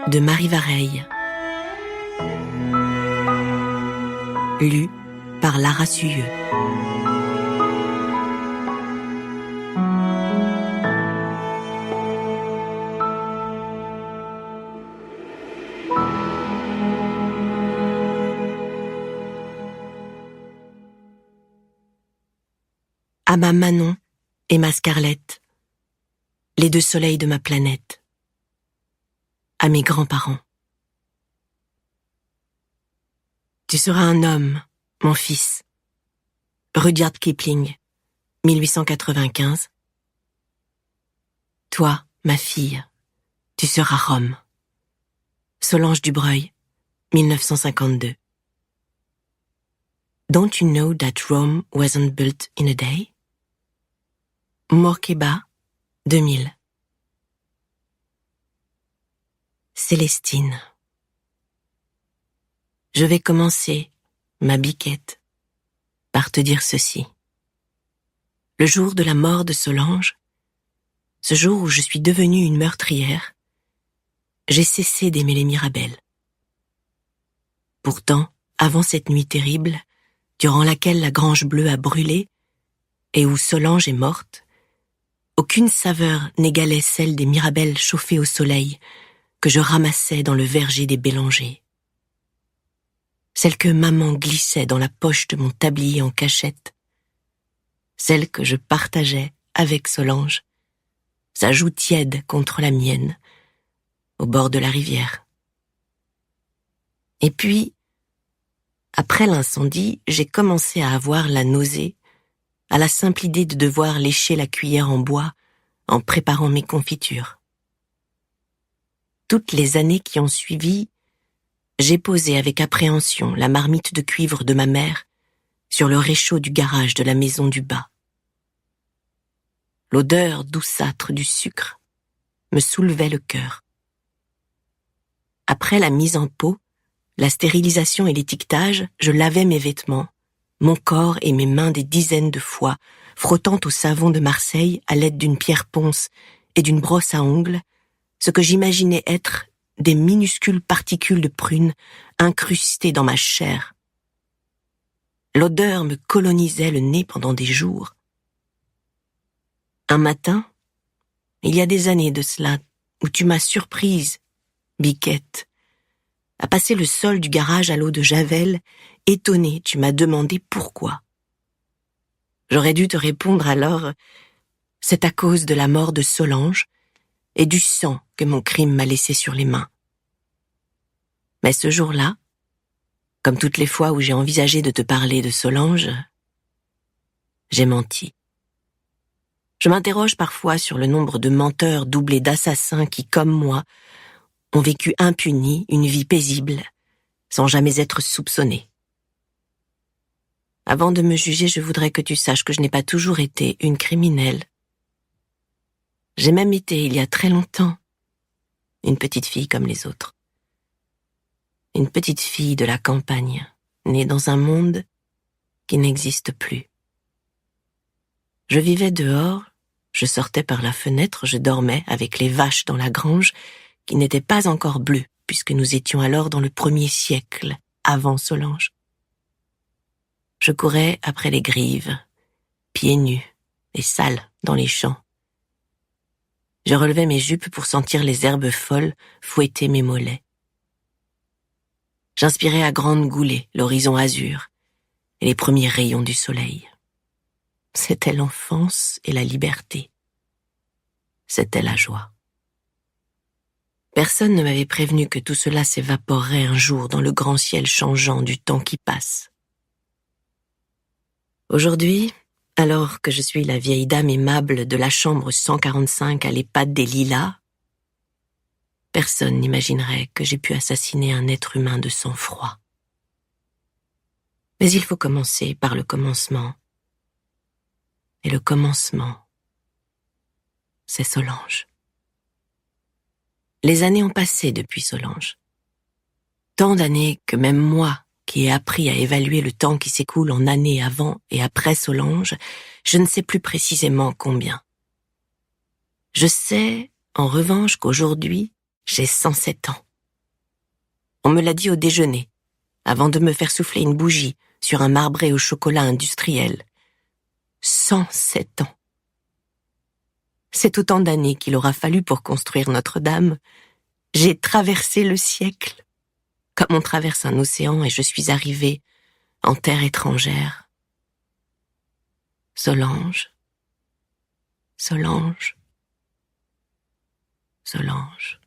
de Marie Vareille. Lu par Lara Suyeux. À ma Manon et ma Scarlett, les deux soleils de ma planète. À mes grands-parents. Tu seras un homme, mon fils. Rudyard Kipling, 1895. Toi, ma fille, tu seras Rome. Solange Dubreuil, 1952. Don't you know that Rome wasn't built in a day? Morkeba, 2000. Célestine. Je vais commencer, ma biquette, par te dire ceci. Le jour de la mort de Solange, ce jour où je suis devenue une meurtrière, j'ai cessé d'aimer les Mirabel. Pourtant, avant cette nuit terrible, durant laquelle la Grange Bleue a brûlé, et où Solange est morte, aucune saveur n'égalait celle des Mirabelles chauffées au soleil que je ramassais dans le verger des Bélangers. Celle que maman glissait dans la poche de mon tablier en cachette. Celle que je partageais avec Solange, sa joue tiède contre la mienne, au bord de la rivière. Et puis, après l'incendie, j'ai commencé à avoir la nausée, à la simple idée de devoir lécher la cuillère en bois en préparant mes confitures. Toutes les années qui ont suivi, j'ai posé avec appréhension la marmite de cuivre de ma mère sur le réchaud du garage de la maison du bas. L'odeur douceâtre du sucre me soulevait le cœur. Après la mise en pot, la stérilisation et l'étiquetage, je lavais mes vêtements, mon corps et mes mains des dizaines de fois, frottant au savon de Marseille à l'aide d'une pierre ponce et d'une brosse à ongles, ce que j'imaginais être des minuscules particules de prune incrustées dans ma chair. L'odeur me colonisait le nez pendant des jours. Un matin, il y a des années de cela, où tu m'as surprise, biquette, à passer le sol du garage à l'eau de Javel, étonnée, tu m'as demandé pourquoi. J'aurais dû te répondre alors, c'est à cause de la mort de Solange et du sang que mon crime m'a laissé sur les mains. Mais ce jour-là, comme toutes les fois où j'ai envisagé de te parler de Solange, j'ai menti. Je m'interroge parfois sur le nombre de menteurs doublés d'assassins qui, comme moi, ont vécu impunis une vie paisible, sans jamais être soupçonnés. Avant de me juger, je voudrais que tu saches que je n'ai pas toujours été une criminelle. J'ai même été, il y a très longtemps, une petite fille comme les autres. Une petite fille de la campagne, née dans un monde qui n'existe plus. Je vivais dehors, je sortais par la fenêtre, je dormais avec les vaches dans la grange, qui n'était pas encore bleue, puisque nous étions alors dans le 1er siècle, avant Solange. Je courais après les grives, pieds nus et sales dans les champs. Je relevais mes jupes pour sentir les herbes folles fouetter mes mollets. J'inspirais à grandes goulées l'horizon azur et les premiers rayons du soleil. C'était l'enfance et la liberté. C'était la joie. Personne ne m'avait prévenu que tout cela s'évaporerait un jour dans le grand ciel changeant du temps qui passe. Aujourd'hui, alors que je suis la vieille dame aimable de la chambre 145 à l'EHPAD des Lilas, personne n'imaginerait que j'ai pu assassiner un être humain de sang-froid. Mais il faut commencer par le commencement. Et le commencement, c'est Solange. Les années ont passé depuis Solange. Tant d'années que même moi, qui ai appris à évaluer le temps qui s'écoule en années avant et après Solange, je ne sais plus précisément combien. Je sais, en revanche, qu'aujourd'hui, j'ai 107 ans. On me l'a dit au déjeuner, avant de me faire souffler une bougie sur un marbré au chocolat industriel. 107 ans. C'est autant d'années qu'il aura fallu pour construire Notre-Dame. J'ai traversé le siècle, comme on traverse un océan, et je suis arrivée en terre étrangère. Solange, Solange, Solange.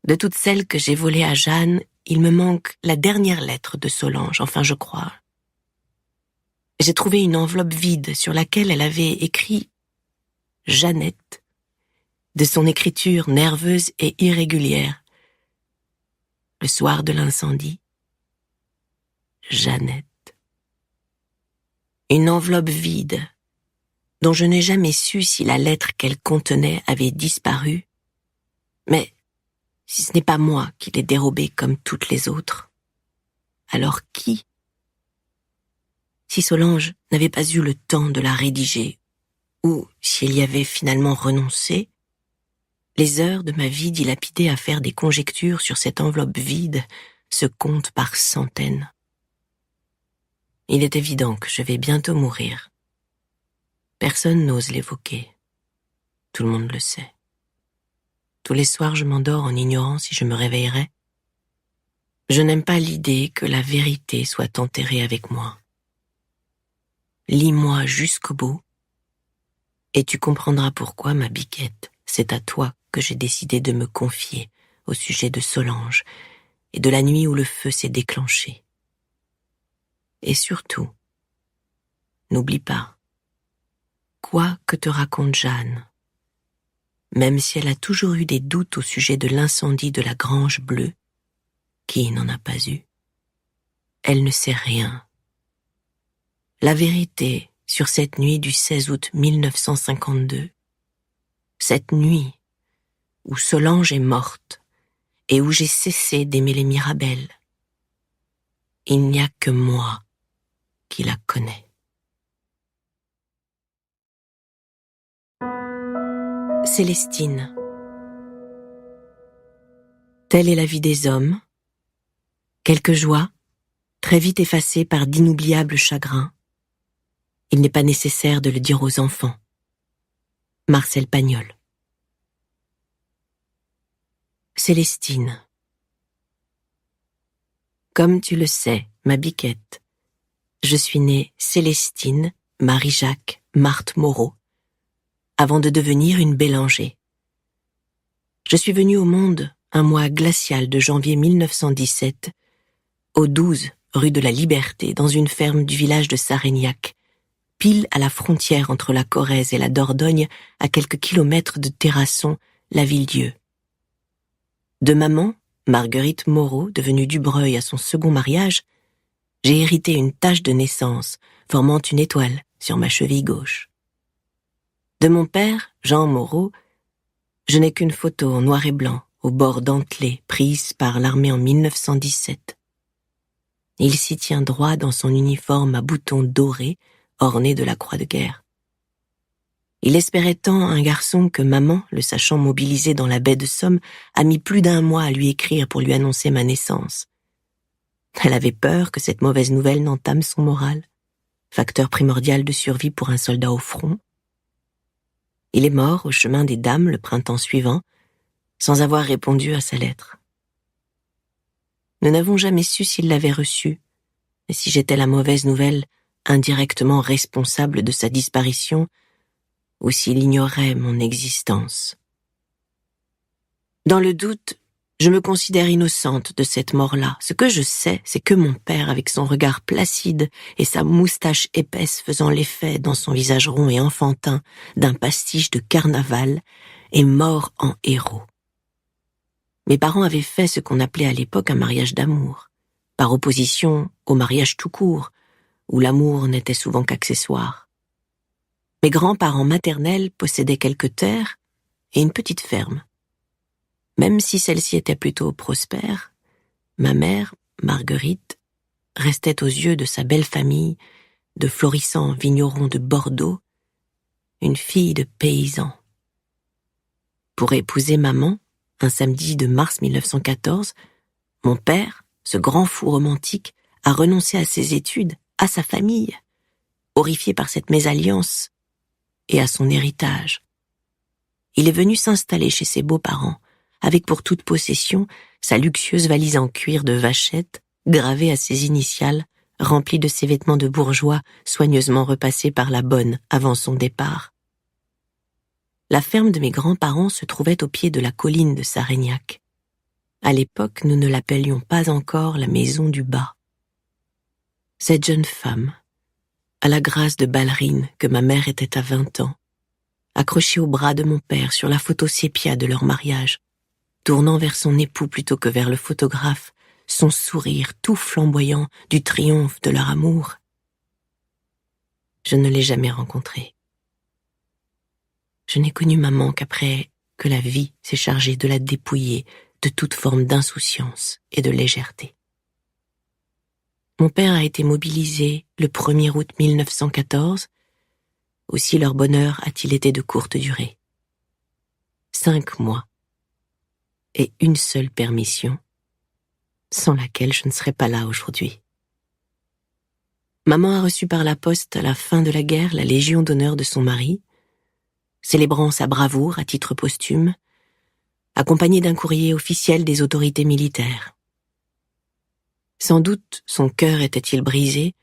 De toutes celles que j'ai volées à Jeanne, il me manque la dernière lettre de Solange, enfin je crois. J'ai trouvé une enveloppe vide sur laquelle elle avait écrit « Jeannette » de son écriture nerveuse et irrégulière. Le soir de l'incendie, Jeannette. Une enveloppe vide, dont je n'ai jamais su si la lettre qu'elle contenait avait disparu, mais si ce n'est pas moi qui l'ai dérobée comme toutes les autres, alors qui? Si Solange n'avait pas eu le temps de la rédiger, ou si elle y avait finalement renoncé, les heures de ma vie dilapidées à faire des conjectures sur cette enveloppe vide se comptent par centaines. Il est évident que je vais bientôt mourir. Personne n'ose l'évoquer. Tout le monde le sait. Tous les soirs, je m'endors en ignorant si je me réveillerai. Je n'aime pas l'idée que la vérité soit enterrée avec moi. Lis-moi jusqu'au bout, et tu comprendras pourquoi, ma biquette, c'est à toi que j'ai décidé de me confier au sujet de Solange et de la nuit où le feu s'est déclenché. Et surtout, n'oublie pas, quoi que te raconte Jeanne, même si elle a toujours eu des doutes au sujet de l'incendie de la Grange Bleue, qui n'en a pas eu, elle ne sait rien. La vérité sur cette nuit du 16 août 1952, cette nuit où Solange est morte et où j'ai cessé d'aimer les Mirabel, il n'y a que moi qui la connais. Célestine. Telle est la vie des hommes. Quelques joies, très vite effacées par d'inoubliables chagrins. Il n'est pas nécessaire de le dire aux enfants. Marcel Pagnol. Célestine. Comme tu le sais, ma biquette, je suis née Célestine Marie-Jacques Marthe Moreau, avant de devenir une Bélanger. Je suis venue au monde un mois glacial de janvier 1917, au 12 rue de la Liberté, dans une ferme du village de Sarignac, pile à la frontière entre la Corrèze et la Dordogne, à quelques kilomètres de Terrasson, la Ville-Dieu. De maman, Marguerite Moreau, devenue Dubreuil à son second mariage, j'ai hérité une tache de naissance, formant une étoile sur ma cheville gauche. De mon père, Jean Moreau, je n'ai qu'une photo en noir et blanc, au bord dentelé, prise par l'armée en 1917. Il s'y tient droit dans son uniforme à boutons dorés, orné de la croix de guerre. Il espérait tant un garçon que maman, le sachant mobilisé dans la baie de Somme, a mis plus d'1 mois à lui écrire pour lui annoncer ma naissance. Elle avait peur que cette mauvaise nouvelle n'entame son moral, facteur primordial de survie pour un soldat au front. Il est mort au chemin des Dames le printemps suivant, sans avoir répondu à sa lettre. Nous n'avons jamais su s'il l'avait reçue, et si j'étais la mauvaise nouvelle indirectement responsable de sa disparition, ou s'il ignorait mon existence. Dans le doute, je me considère innocente de cette mort-là. Ce que je sais, c'est que mon père, avec son regard placide et sa moustache épaisse faisant l'effet, dans son visage rond et enfantin, d'un pastiche de carnaval, est mort en héros. Mes parents avaient fait ce qu'on appelait à l'époque un mariage d'amour, par opposition au mariage tout court, où l'amour n'était souvent qu'accessoire. Mes grands-parents maternels possédaient quelques terres et une petite ferme. Même si celle-ci était plutôt prospère, ma mère, Marguerite, restait aux yeux de sa belle famille de florissants vignerons de Bordeaux, une fille de paysan. Pour épouser maman, un samedi de mars 1914, mon père, ce grand fou romantique, a renoncé à ses études, à sa famille, horrifié par cette mésalliance, et à son héritage. Il est venu s'installer chez ses beaux-parents, avec pour toute possession sa luxueuse valise en cuir de vachette, gravée à ses initiales, remplie de ses vêtements de bourgeois soigneusement repassés par la bonne avant son départ. La ferme de mes grands-parents se trouvait au pied de la colline de Sarignac. À l'époque, nous ne l'appelions pas encore la maison du bas. Cette jeune femme, à la grâce de ballerine que ma mère était à 20 ans, accrochée au bras de mon père sur la photo sépia de leur mariage, tournant vers son époux plutôt que vers le photographe, son sourire tout flamboyant du triomphe de leur amour. Je ne l'ai jamais rencontrée. Je n'ai connu maman qu'après que la vie s'est chargée de la dépouiller de toute forme d'insouciance et de légèreté. Mon père a été mobilisé le 1er août 1914, aussi leur bonheur a-t-il été de courte durée. 5 mois et une seule permission, sans laquelle je ne serais pas là aujourd'hui. Maman a reçu par la poste à la fin de la guerre la Légion d'honneur de son mari, célébrant sa bravoure à titre posthume, accompagnée d'un courrier officiel des autorités militaires. Sans doute son cœur était-il brisé,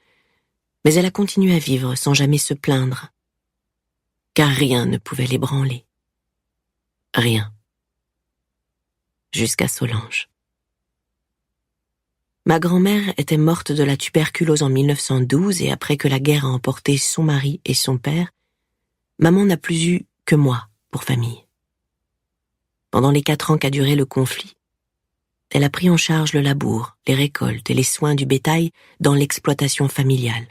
mais elle a continué à vivre sans jamais se plaindre, car rien ne pouvait l'ébranler. Rien. Jusqu'à Solange. Ma grand-mère était morte de la tuberculose en 1912 et après que la guerre a emporté son mari et son père, maman n'a plus eu que moi pour famille. Pendant les 4 ans qu'a duré le conflit, elle a pris en charge le labour, les récoltes et les soins du bétail dans l'exploitation familiale.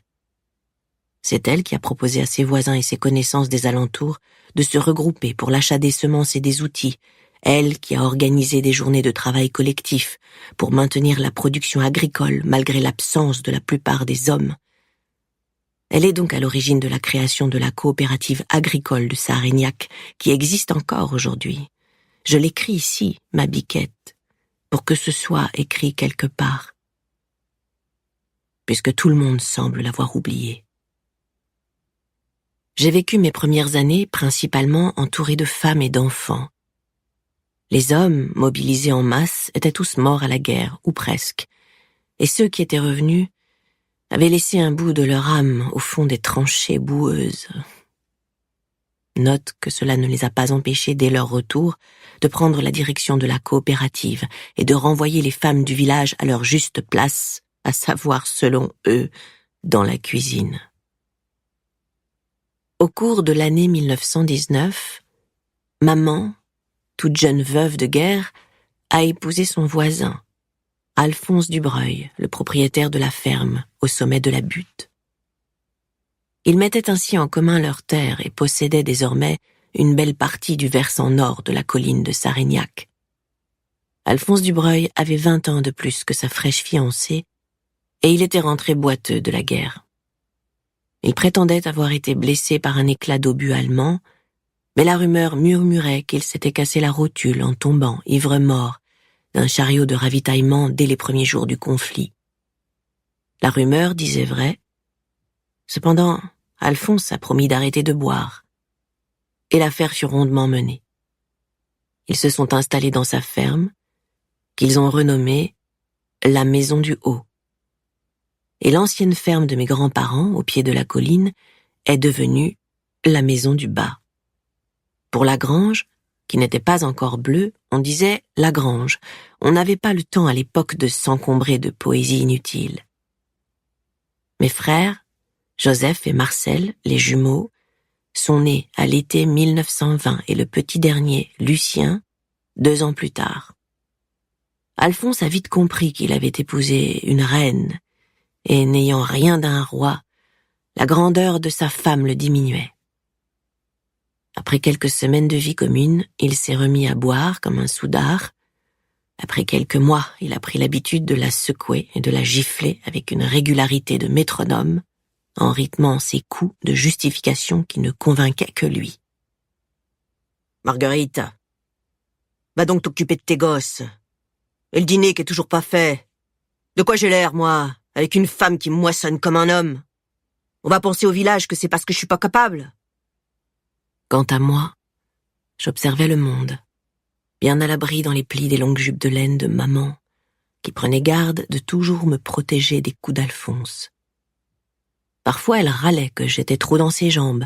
C'est elle qui a proposé à ses voisins et ses connaissances des alentours de se regrouper pour l'achat des semences et des outils, elle qui a organisé des journées de travail collectif pour maintenir la production agricole malgré l'absence de la plupart des hommes. Elle est donc à l'origine de la création de la coopérative agricole de Sarignac, qui existe encore aujourd'hui. Je l'écris ici, ma biquette, pour que ce soit écrit quelque part, puisque tout le monde semble l'avoir oublié. J'ai vécu mes premières années principalement entourée de femmes et d'enfants. Les hommes, mobilisés en masse, étaient tous morts à la guerre, ou presque, et ceux qui étaient revenus avaient laissé un bout de leur âme au fond des tranchées boueuses. Note que cela ne les a pas empêchés, dès leur retour, de prendre la direction de la coopérative et de renvoyer les femmes du village à leur juste place, à savoir, selon eux, dans la cuisine. Au cours de l'année 1919, maman, toute jeune veuve de guerre, a épousé son voisin, Alphonse Dubreuil, le propriétaire de la ferme, au sommet de la butte. Ils mettaient ainsi en commun leurs terres et possédaient désormais une belle partie du versant nord de la colline de Sarignac. Alphonse Dubreuil avait 20 ans de plus que sa fraîche fiancée, et il était rentré boiteux de la guerre. Il prétendait avoir été blessé par un éclat d'obus allemand, mais la rumeur murmurait qu'il s'était cassé la rotule en tombant, ivre-mort, d'un chariot de ravitaillement dès les premiers jours du conflit. La rumeur disait vrai. Cependant, Alphonse a promis d'arrêter de boire, et l'affaire fut rondement menée. Ils se sont installés dans sa ferme, qu'ils ont renommée la Maison du Haut. Et l'ancienne ferme de mes grands-parents, au pied de la colline, est devenue la Maison du Bas. Pour la grange, qui n'était pas encore bleue, on disait la grange. On n'avait pas le temps à l'époque de s'encombrer de poésie inutile. Mes frères, Joseph et Marcel, les jumeaux, sont nés à l'été 1920 et le petit dernier, Lucien, 2 ans plus tard. Alphonse a vite compris qu'il avait épousé une reine, et n'ayant rien d'un roi, la grandeur de sa femme le diminuait. Après quelques semaines de vie commune, il s'est remis à boire comme un soudard. Après quelques mois, il a pris l'habitude de la secouer et de la gifler avec une régularité de métronome, en rythmant ses coups de justification qui ne convainquaient que lui. « Marguerite, Va donc t'occuper de tes gosses. Et le dîner qui est toujours pas fait. De quoi j'ai l'air, moi, avec une femme qui moissonne comme un homme? On va penser au village que c'est parce que je suis pas capable. Quant à moi, j'observais le monde, bien à l'abri dans les plis des longues jupes de laine de maman, qui prenait garde de toujours me protéger des coups d'Alphonse. Parfois elle râlait que j'étais trop dans ses jambes,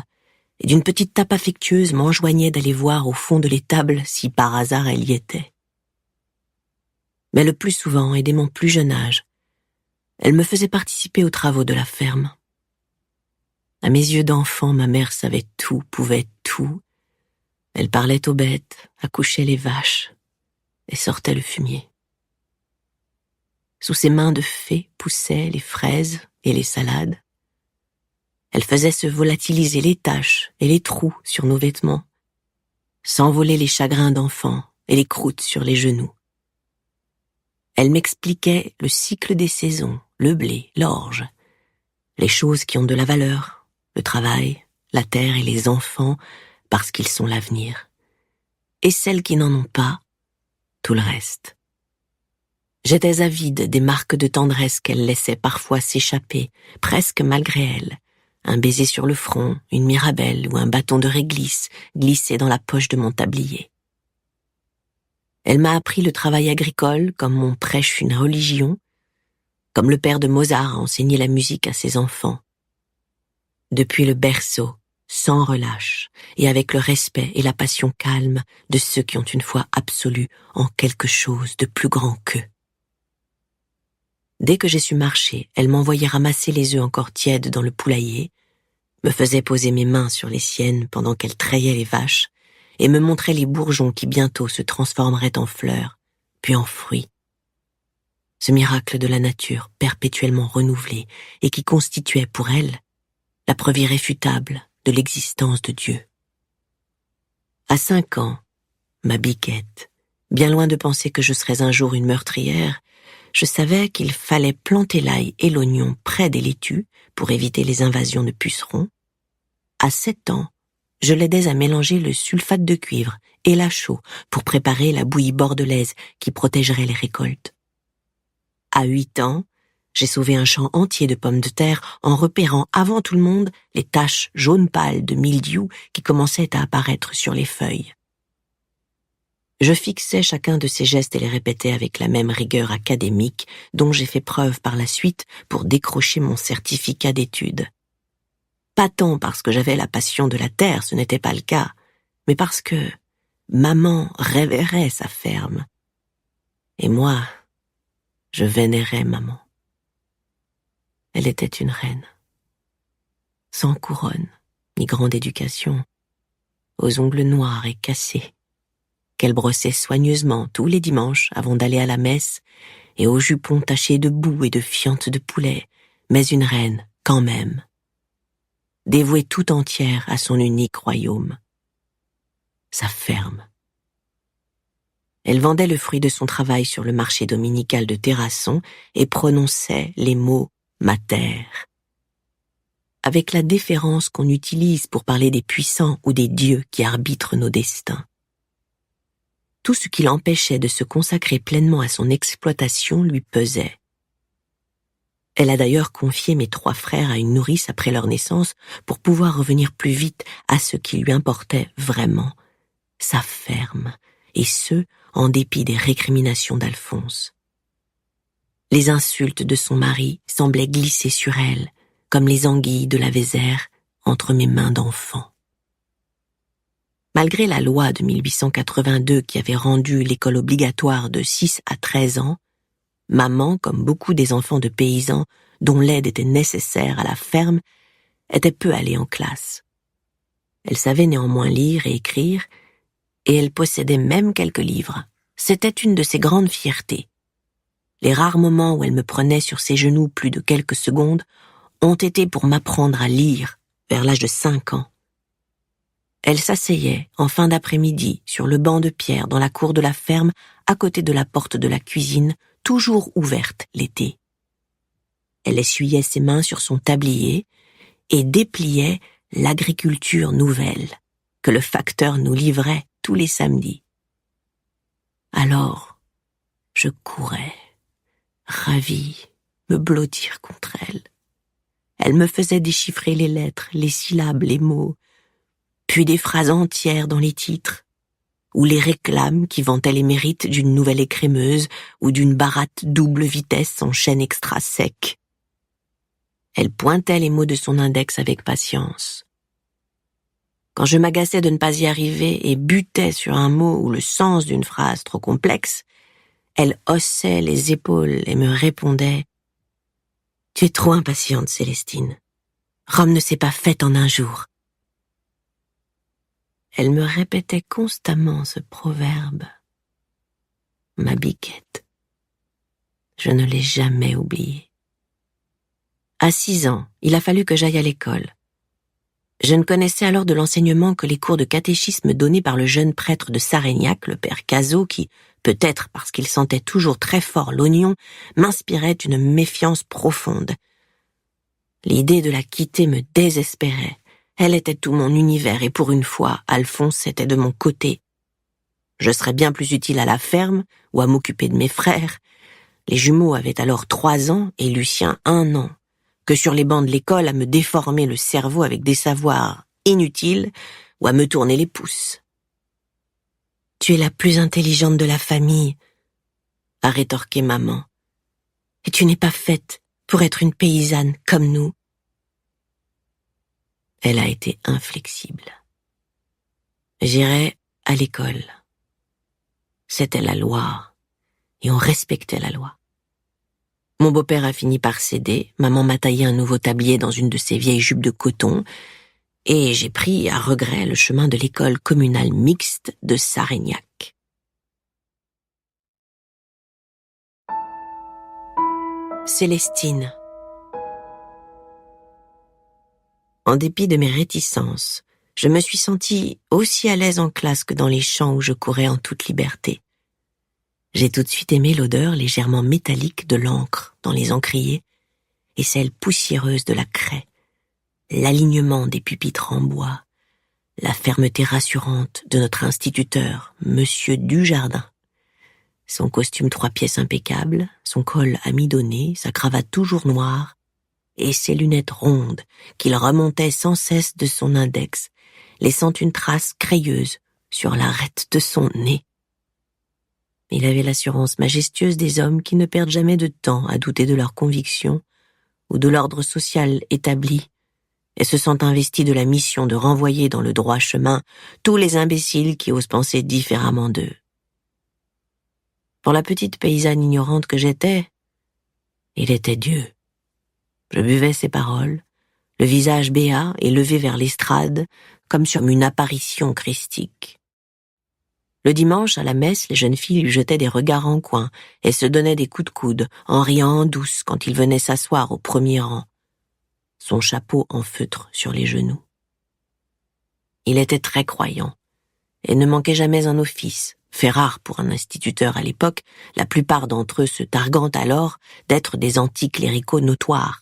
et d'une petite tape affectueuse m'enjoignait d'aller voir au fond de l'étable si par hasard elle y était. Mais le plus souvent, et dès mon plus jeune âge, elle me faisait participer aux travaux de la ferme. À mes yeux d'enfant, ma mère savait tout, pouvait tout. Elle parlait aux bêtes, accouchait les vaches, et sortait le fumier. Sous ses mains de fée poussaient les fraises et les salades. Elle faisait se volatiliser les taches et les trous sur nos vêtements, s'envoler les chagrins d'enfants et les croûtes sur les genoux. Elle m'expliquait le cycle des saisons, le blé, l'orge, les choses qui ont de la valeur, le travail, la terre et les enfants, parce qu'ils sont l'avenir. Et celles qui n'en ont pas, tout le reste. J'étais avide des marques de tendresse qu'elle laissait parfois s'échapper, presque malgré elle. Un baiser sur le front, une mirabelle ou un bâton de réglisse glissé dans la poche de mon tablier. Elle m'a appris le travail agricole comme on prêche une religion, comme le père de Mozart a enseigné la musique à ses enfants. Depuis le berceau, sans relâche, et avec le respect et la passion calme de ceux qui ont une foi absolue en quelque chose de plus grand qu'eux. Dès que j'ai su marcher, elle m'envoyait ramasser les œufs encore tièdes dans le poulailler, me faisait poser mes mains sur les siennes pendant qu'elle trayait les vaches, et me montrait les bourgeons qui bientôt se transformeraient en fleurs, puis en fruits. Ce miracle de la nature perpétuellement renouvelé et qui constituait pour elle la preuve irréfutable de l'existence de Dieu. À 5 ans, ma biquette, bien loin de penser que je serais un jour une meurtrière, je savais qu'il fallait planter l'ail et l'oignon près des laitues pour éviter les invasions de pucerons. À 7 ans, je l'aidais à mélanger le sulfate de cuivre et la chaux pour préparer la bouillie bordelaise qui protégerait les récoltes. À 8 ans, j'ai sauvé un champ entier de pommes de terre en repérant avant tout le monde les taches jaune pâle de mildiou qui commençaient à apparaître sur les feuilles. Je fixais chacun de ces gestes et les répétais avec la même rigueur académique dont j'ai fait preuve par la suite pour décrocher mon certificat d'études. Pas tant parce que j'avais la passion de la terre, ce n'était pas le cas, mais parce que maman révérait sa ferme. Et moi, je vénérais maman. Elle était une reine, sans couronne, ni grande éducation, aux ongles noirs et cassés, qu'elle brossait soigneusement tous les dimanches avant d'aller à la messe, et aux jupons tachés de boue et de fientes de poulet, mais une reine quand même, dévouée tout entière à son unique royaume, sa ferme. Elle vendait le fruit de son travail sur le marché dominical de Terrasson et prononçait les mots « ma terre ». Avec la déférence qu'on utilise pour parler des puissants ou des dieux qui arbitrent nos destins. Tout ce qui l'empêchait de se consacrer pleinement à son exploitation lui pesait. Elle a d'ailleurs confié mes 3 frères à une nourrice après leur naissance pour pouvoir revenir plus vite à ce qui lui importait vraiment, sa ferme, et ce, en dépit des récriminations d'Alphonse. Les insultes de son mari semblaient glisser sur elle, comme les anguilles de la Vézère entre mes mains d'enfant. Malgré la loi de 1882 qui avait rendu l'école obligatoire de 6 à 13 ans, maman, comme beaucoup des enfants de paysans dont l'aide était nécessaire à la ferme, était peu allée en classe. Elle savait néanmoins lire et écrire, et elle possédait même quelques livres. C'était une de ses grandes fiertés. Les rares moments où elle me prenait sur ses genoux plus de quelques secondes ont été pour m'apprendre à lire vers l'âge de 5 ans. Elle s'asseyait en fin d'après-midi sur le banc de pierre dans la cour de la ferme à côté de la porte de la cuisine, toujours ouverte l'été. Elle essuyait ses mains sur son tablier et dépliait l'agriculture nouvelle que le facteur nous livrait tous les samedis. Alors, je courais, ravie, me blottir contre elle. Elle me faisait déchiffrer les lettres, les syllabes, les mots, puis des phrases entières dans les titres, ou les réclames qui vantaient les mérites d'une nouvelle écrémeuse ou d'une baratte double vitesse en chaîne extra sec. Elle pointait les mots de son index avec patience. Quand je m'agaçais de ne pas y arriver et butais sur un mot ou le sens d'une phrase trop complexe, elle haussait les épaules et me répondait « Tu es trop impatiente, Célestine. Rome ne s'est pas faite en un jour. » Elle me répétait constamment ce proverbe. Ma Biquette. Je ne l'ai jamais oublié. À 6 ans, il a fallu que j'aille à l'école. Je ne connaissais alors de l'enseignement que les cours de catéchisme donnés par le jeune prêtre de Sarignac, le père Cazot, qui, peut-être parce qu'il sentait toujours très fort l'oignon, m'inspirait une méfiance profonde. L'idée de la quitter me désespérait. Elle était tout mon univers et pour une fois, Alphonse était de mon côté. Je serais bien plus utile à la ferme ou à m'occuper de mes frères. Les jumeaux avaient alors 3 ans et Lucien 1 an, que sur les bancs de l'école à me déformer le cerveau avec des savoirs inutiles ou à me tourner les pouces. « Tu es la plus intelligente de la famille », a rétorqué maman. « Et tu n'es pas faite pour être une paysanne comme nous. » Elle a été inflexible. J'irais à l'école. C'était la loi, et on respectait la loi. Mon beau-père a fini par céder, maman m'a taillé un nouveau tablier dans une de ses vieilles jupes de coton, et j'ai pris à regret le chemin de l'école communale mixte de Sarignac. Célestine. En dépit de mes réticences, je me suis sentie aussi à l'aise en classe que dans les champs où je courais en toute liberté. J'ai tout de suite aimé l'odeur légèrement métallique de l'encre dans les encriers et celle poussiéreuse de la craie, l'alignement des pupitres en bois, la fermeté rassurante de notre instituteur, Monsieur Dujardin. Son costume 3 pièces impeccable, son col amidonné, sa cravate toujours noire, et ses lunettes rondes qu'il remontait sans cesse de son index, laissant une trace crayeuse sur l'arête de son nez. Il avait l'assurance majestueuse des hommes qui ne perdent jamais de temps à douter de leurs convictions ou de l'ordre social établi et se sentent investis de la mission de renvoyer dans le droit chemin tous les imbéciles qui osent penser différemment d'eux. Pour la petite paysanne ignorante que j'étais, il était Dieu. Je buvais ses paroles, le visage béat et levé vers l'estrade, comme sur une apparition christique. Le dimanche, à la messe, les jeunes filles lui jetaient des regards en coin et se donnaient des coups de coude, en riant en douce quand il venait s'asseoir au premier rang, son chapeau en feutre sur les genoux. Il était très croyant et ne manquait jamais un office, fait rare pour un instituteur à l'époque, la plupart d'entre eux se targuant alors d'être des anticléricaux notoires.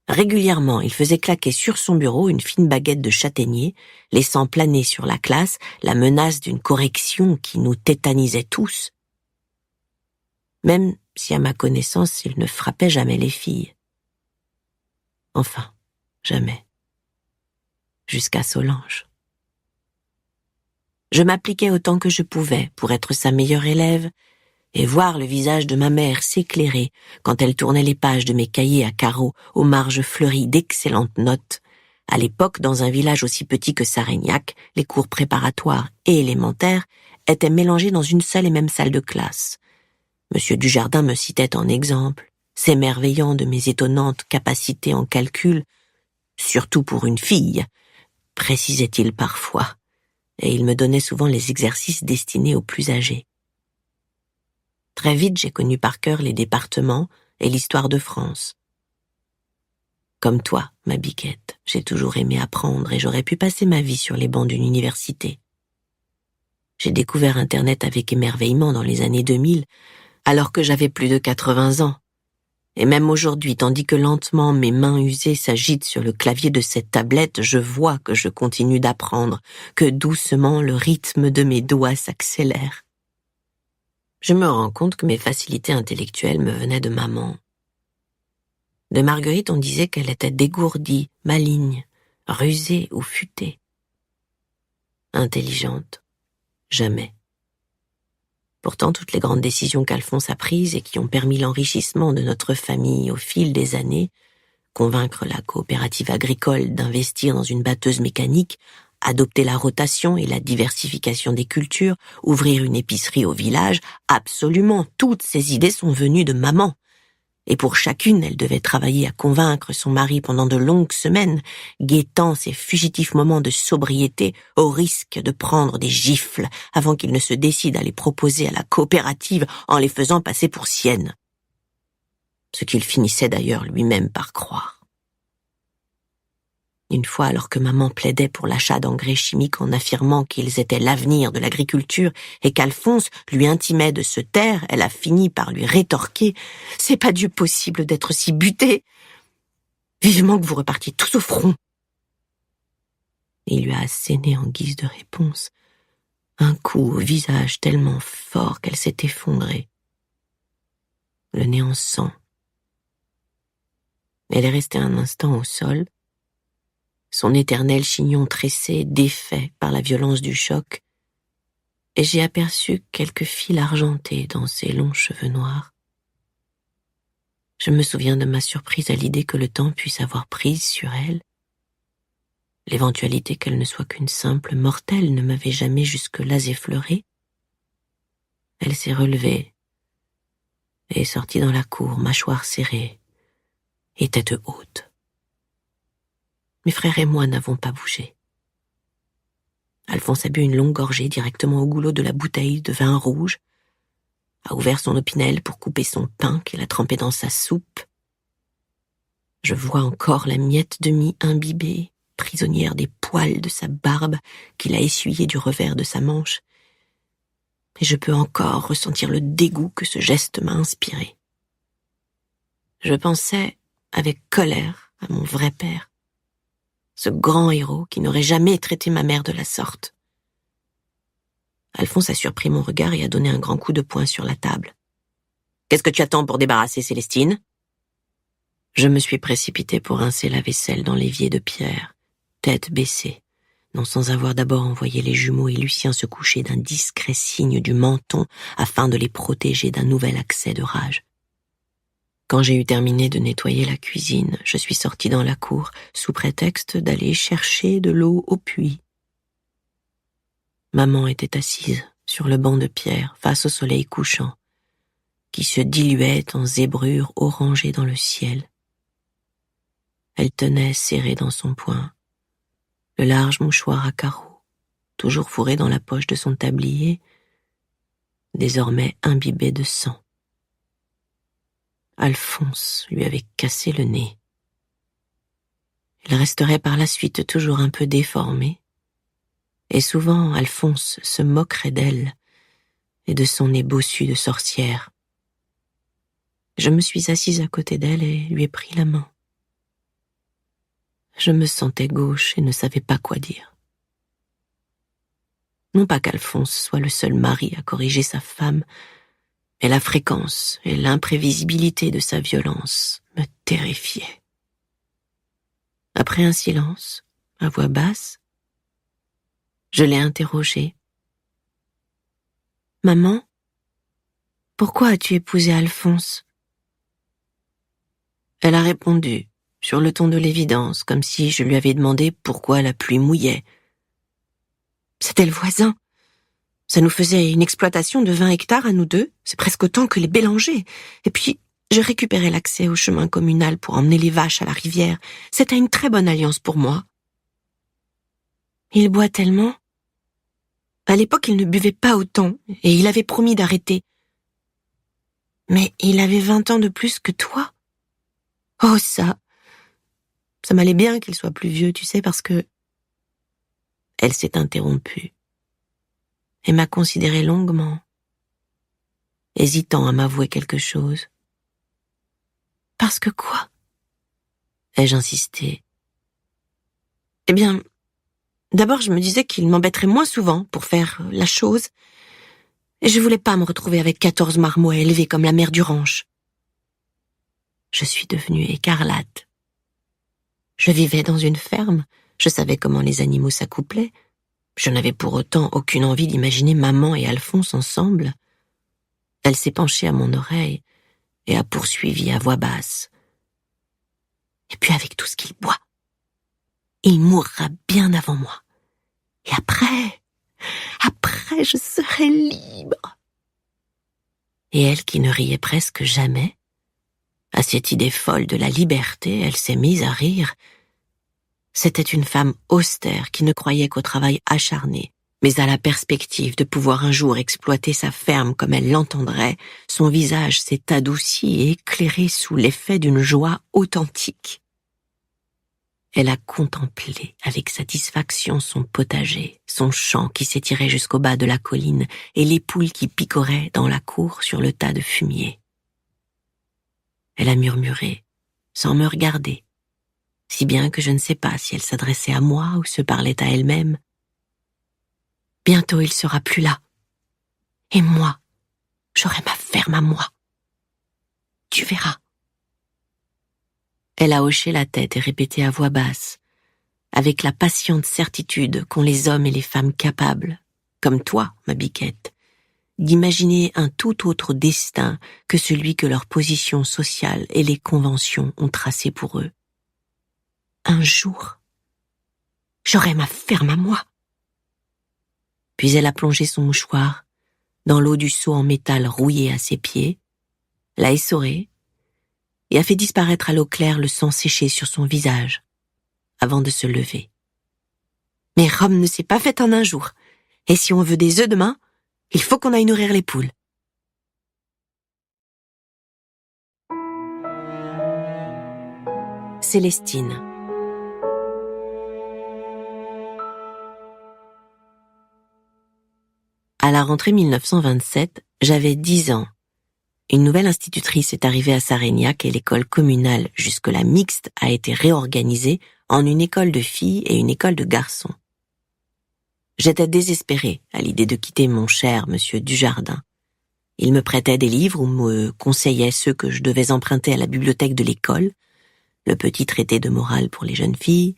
Régulièrement, il faisait claquer sur son bureau une fine baguette de châtaignier, laissant planer sur la classe la menace d'une correction qui nous tétanisait tous. Même si à ma connaissance, il ne frappait jamais les filles. Enfin, jamais. Jusqu'à Solange. Je m'appliquais autant que je pouvais pour être sa meilleure élève et voir le visage de ma mère s'éclairer quand elle tournait les pages de mes cahiers à carreaux aux marges fleuries d'excellentes notes. À l'époque, dans un village aussi petit que Sarignac, les cours préparatoires et élémentaires étaient mélangés dans une seule et même salle de classe. Monsieur Dujardin me citait en exemple, s'émerveillant de mes étonnantes capacités en calcul, surtout pour une fille, précisait-il parfois, et il me donnait souvent les exercices destinés aux plus âgés. Très vite, j'ai connu par cœur les départements et l'histoire de France. Comme toi, ma Biquette, j'ai toujours aimé apprendre et j'aurais pu passer ma vie sur les bancs d'une université. J'ai découvert Internet avec émerveillement dans les années 2000, alors que j'avais plus de 80 ans. Et même aujourd'hui, tandis que lentement mes mains usées s'agitent sur le clavier de cette tablette, je vois que je continue d'apprendre, que doucement le rythme de mes doigts s'accélère. je me rends compte que mes facilités intellectuelles me venaient de maman. De Marguerite, on disait qu'elle était dégourdie, maligne, rusée ou futée. Intelligente, jamais. Pourtant, toutes les grandes décisions qu'Alphonse a prises et qui ont permis l'enrichissement de notre famille au fil des années, convaincre la coopérative agricole d'investir dans une batteuse mécanique, adopter la rotation et la diversification des cultures, ouvrir une épicerie au village, absolument toutes ces idées sont venues de maman. Et pour chacune, elle devait travailler à convaincre son mari pendant de longues semaines, guettant ces fugitifs moments de sobriété au risque de prendre des gifles avant qu'il ne se décide à les proposer à la coopérative en les faisant passer pour siennes. Ce qu'il finissait d'ailleurs lui-même par croire. Une fois, alors que maman plaidait pour l'achat d'engrais chimiques en affirmant qu'ils étaient l'avenir de l'agriculture et qu'Alphonse lui intimait de se taire, elle a fini par lui rétorquer « C'est pas du possible d'être si buté. Vivement que vous repartiez tous au front. » Et il lui a asséné en guise de réponse un coup au visage tellement fort qu'elle s'est effondrée. Le nez en sang. Elle est restée un instant au sol, son éternel chignon tressé défait par la violence du choc, et j'ai aperçu quelques fils argentés dans ses longs cheveux noirs. Je me souviens de ma surprise à l'idée que le temps puisse avoir prise sur elle. L'éventualité qu'elle ne soit qu'une simple mortelle ne m'avait jamais jusque-là effleurée. Elle s'est relevée et est sortie dans la cour, mâchoire serrée et tête haute. Mes frères et moi n'avons pas bougé. Alphonse a bu une longue gorgée directement au goulot de la bouteille de vin rouge, a ouvert son opinel pour couper son pain qu'il a trempé dans sa soupe. Je vois encore la miette demi-imbibée, prisonnière des poils de sa barbe qu'il a essuyée du revers de sa manche, et je peux encore ressentir le dégoût que ce geste m'a inspiré. Je pensais, avec colère, à mon vrai père, ce grand héros qui n'aurait jamais traité ma mère de la sorte. Alphonse a surpris mon regard et a donné un grand coup de poing sur la table. « Qu'est-ce que tu attends pour débarrasser Célestine ?» Je me suis précipitée pour rincer la vaisselle dans l'évier de pierre, tête baissée, non sans avoir d'abord envoyé les jumeaux et Lucien se coucher d'un discret signe du menton afin de les protéger d'un nouvel accès de rage. Quand j'ai eu terminé de nettoyer la cuisine, je suis sortie dans la cour, sous prétexte d'aller chercher de l'eau au puits. Maman était assise sur le banc de pierre, face au soleil couchant, qui se diluait en zébrures orangées dans le ciel. Elle tenait serré dans son poing le large mouchoir à carreaux, toujours fourré dans la poche de son tablier, désormais imbibé de sang. Alphonse lui avait cassé le nez. Il resterait par la suite toujours un peu déformé, et souvent Alphonse se moquerait d'elle et de son nez bossu de sorcière. Je me suis assise à côté d'elle et lui ai pris la main. Je me sentais gauche et ne savais pas quoi dire. Non pas qu'Alphonse soit le seul mari à corriger sa femme, mais la fréquence et l'imprévisibilité de sa violence me terrifiaient. Après un silence, à voix basse, je l'ai interrogée. « Maman, pourquoi as-tu épousé Alphonse ?» Elle a répondu, sur le ton de l'évidence, comme si je lui avais demandé pourquoi la pluie mouillait. « C'était le voisin. Ça nous faisait une exploitation de 20 hectares à nous deux, c'est presque autant que les Bélangers. Et puis, je récupérais l'accès au chemin communal pour emmener les vaches à la rivière. C'était une très bonne alliance pour moi. Il boit tellement. À l'époque, il ne buvait pas autant, et il avait promis d'arrêter. Mais il avait 20 ans de plus que toi. Oh, ça m'allait bien qu'il soit plus vieux, tu sais, parce que... » Elle s'est interrompue et m'a considéré longuement, hésitant à m'avouer quelque chose. « Parce que quoi ?» ai-je insisté. « Eh bien, d'abord je me disais qu'il m'embêterait moins souvent pour faire la chose, Et je voulais pas me retrouver avec 14 marmots à élever comme la mère du ranch. Je suis devenue écarlate. Je vivais dans une ferme, je savais comment les animaux s'accouplaient. Je n'avais pour autant aucune envie d'imaginer maman et Alphonse ensemble. Elle s'est penchée à mon oreille et a poursuivi à voix basse. Et puis avec tout ce qu'il boit, il mourra bien avant moi. Et après, je serai libre. Et elle, qui ne riait presque jamais, à cette idée folle de la liberté, elle s'est mise à rire. C'était une femme austère qui ne croyait qu'au travail acharné, mais à la perspective de pouvoir un jour exploiter sa ferme comme elle l'entendrait, son visage s'est adouci et éclairé sous l'effet d'une joie authentique. Elle a contemplé avec satisfaction son potager, son champ qui s'étirait jusqu'au bas de la colline et les poules qui picoraient dans la cour sur le tas de fumier. Elle a murmuré, sans me regarder, si bien que je ne sais pas si elle s'adressait à moi ou se parlait à elle-même. Bientôt il sera plus là. Et moi, j'aurai ma ferme à moi. Tu verras. Elle a hoché la tête et répété à voix basse, avec la patiente certitude qu'ont les hommes et les femmes capables, comme toi, ma Biquette, d'imaginer un tout autre destin que celui que leur position sociale et les conventions ont tracé pour eux. Un jour, j'aurai ma ferme à moi. Puis elle a plongé son mouchoir dans l'eau du seau en métal rouillé à ses pieds, l'a essoré et a fait disparaître à l'eau claire le sang séché sur son visage, avant de se lever. Mais Rome ne s'est pas faite en un jour, et si on veut des œufs demain, il faut qu'on aille nourrir les poules. Célestine. À la rentrée 1927, j'avais 10 ans. Une nouvelle institutrice est arrivée à Sarignac et l'école communale, jusque-là mixte, a été réorganisée en une école de filles et une école de garçons. J'étais désespérée à l'idée de quitter mon cher monsieur Dujardin. Il me prêtait des livres ou me conseillait ceux que je devais emprunter à la bibliothèque de l'école, le petit traité de morale pour les jeunes filles,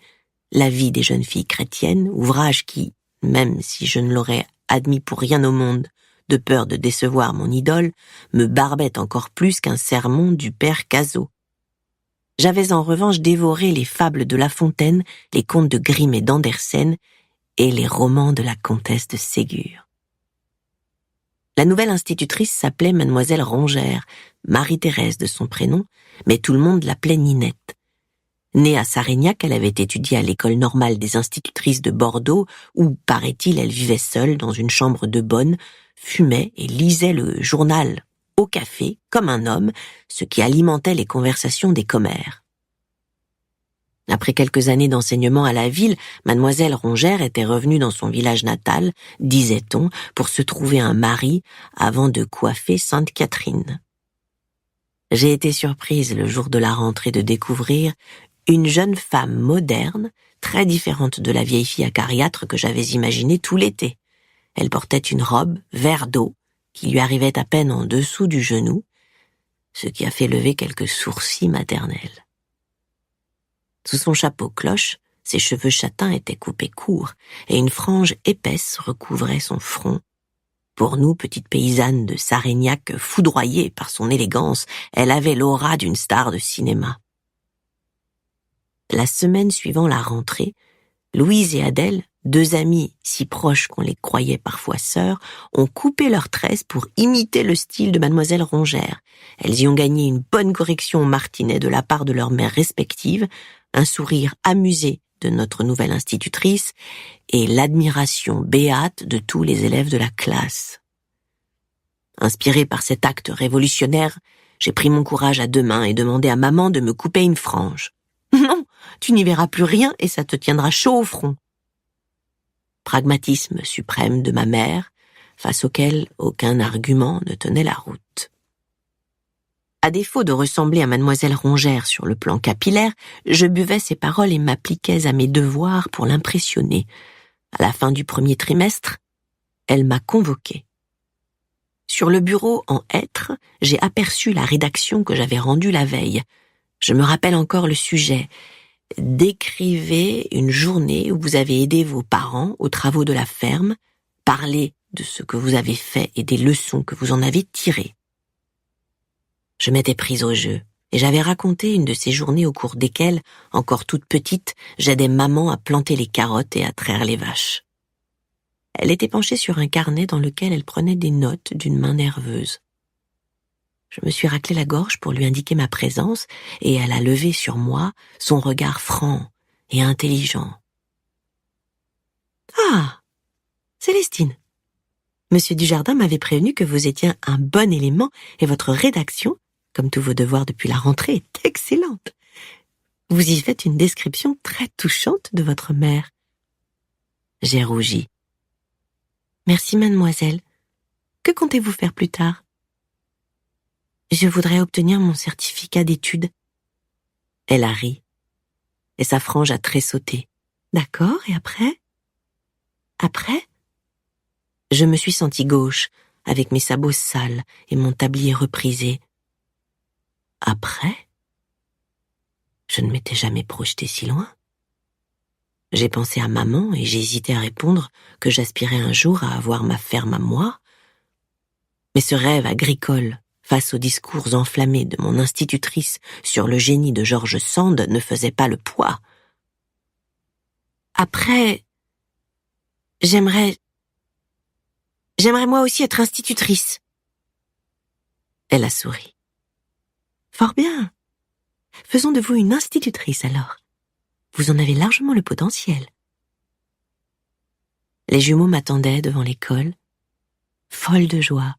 la vie des jeunes filles chrétiennes, ouvrage qui, même si je ne l'aurais admis pour rien au monde, de peur de décevoir mon idole, me barbait encore plus qu'un sermon du père Cazot. J'avais en revanche dévoré les fables de La Fontaine, les contes de Grimm et d'Andersen, et les romans de la comtesse de Ségur. La nouvelle institutrice s'appelait Mademoiselle Rongère, Marie-Thérèse de son prénom, mais tout le monde l'appelait Ninette. Née à Sarignac, elle avait étudié à l'école normale des institutrices de Bordeaux, où, paraît-il, elle vivait seule dans une chambre de bonne, fumait et lisait le journal au café, comme un homme, ce qui alimentait les conversations des commères. Après quelques années d'enseignement à la ville, Mademoiselle Rongère était revenue dans son village natal, disait-on, pour se trouver un mari avant de coiffer Sainte Catherine. J'ai été surprise le jour de la rentrée de découvrir une jeune femme moderne, très différente de la vieille fille acariâtre que j'avais imaginée tout l'été. Elle portait une robe vert d'eau qui lui arrivait à peine en dessous du genou, ce qui a fait lever quelques sourcils maternels. Sous son chapeau cloche, ses cheveux châtains étaient coupés courts et une frange épaisse recouvrait son front. Pour nous, petites paysannes de Sarignac, foudroyées par son élégance, elle avait l'aura d'une star de cinéma. La semaine suivant la rentrée, Louise et Adèle, deux amies si proches qu'on les croyait parfois sœurs, ont coupé leurs tresses pour imiter le style de Mademoiselle Rongère. Elles y ont gagné une bonne correction au martinet de la part de leurs mères respectives, un sourire amusé de notre nouvelle institutrice et l'admiration béate de tous les élèves de la classe. Inspirée par cet acte révolutionnaire, j'ai pris mon courage à deux mains et demandé à maman de me couper une frange. Non, tu n'y verras plus rien et ça te tiendra chaud au front. Pragmatisme suprême de ma mère, face auquel aucun argument ne tenait la route. À défaut de ressembler à Mademoiselle Rongère sur le plan capillaire, je buvais ses paroles et m'appliquais à mes devoirs pour l'impressionner. À la fin du premier trimestre, elle m'a convoquée. Sur le bureau en hêtre, j'ai aperçu la rédaction que j'avais rendue la veille. Je me rappelle encore le sujet. Décrivez une journée où vous avez aidé vos parents aux travaux de la ferme, parlez de ce que vous avez fait et des leçons que vous en avez tirées. Je m'étais prise au jeu et j'avais raconté une de ces journées au cours desquelles, encore toute petite, j'aidais maman à planter les carottes et à traire les vaches. Elle était penchée sur un carnet dans lequel elle prenait des notes d'une main nerveuse. Je me suis raclé la gorge pour lui indiquer ma présence et elle a levé sur moi son regard franc et intelligent. « Ah, Célestine, Monsieur Dujardin m'avait prévenu que vous étiez un bon élément et votre rédaction, comme tous vos devoirs depuis la rentrée, est excellente. Vous y faites une description très touchante de votre mère. » J'ai rougi. « Merci, mademoiselle. Que comptez-vous faire plus tard ? » « Je voudrais obtenir mon certificat d'études. » Elle a ri, et sa frange a tressauté. « D'accord, et après ? » « Après ? » Je me suis sentie gauche, avec mes sabots sales et mon tablier reprisé. « Après ? » Je ne m'étais jamais projetée si loin. J'ai pensé à maman et j'ai hésité à répondre que j'aspirais un jour à avoir ma ferme à moi. Mais ce rêve agricole, face aux discours enflammés de mon institutrice sur le génie de George Sand, ne faisait pas le poids. Après, j'aimerais moi aussi être institutrice. Elle a souri. Fort bien. Faisons de vous une institutrice alors. Vous en avez largement le potentiel. Les jumeaux m'attendaient devant l'école. Folle de joie,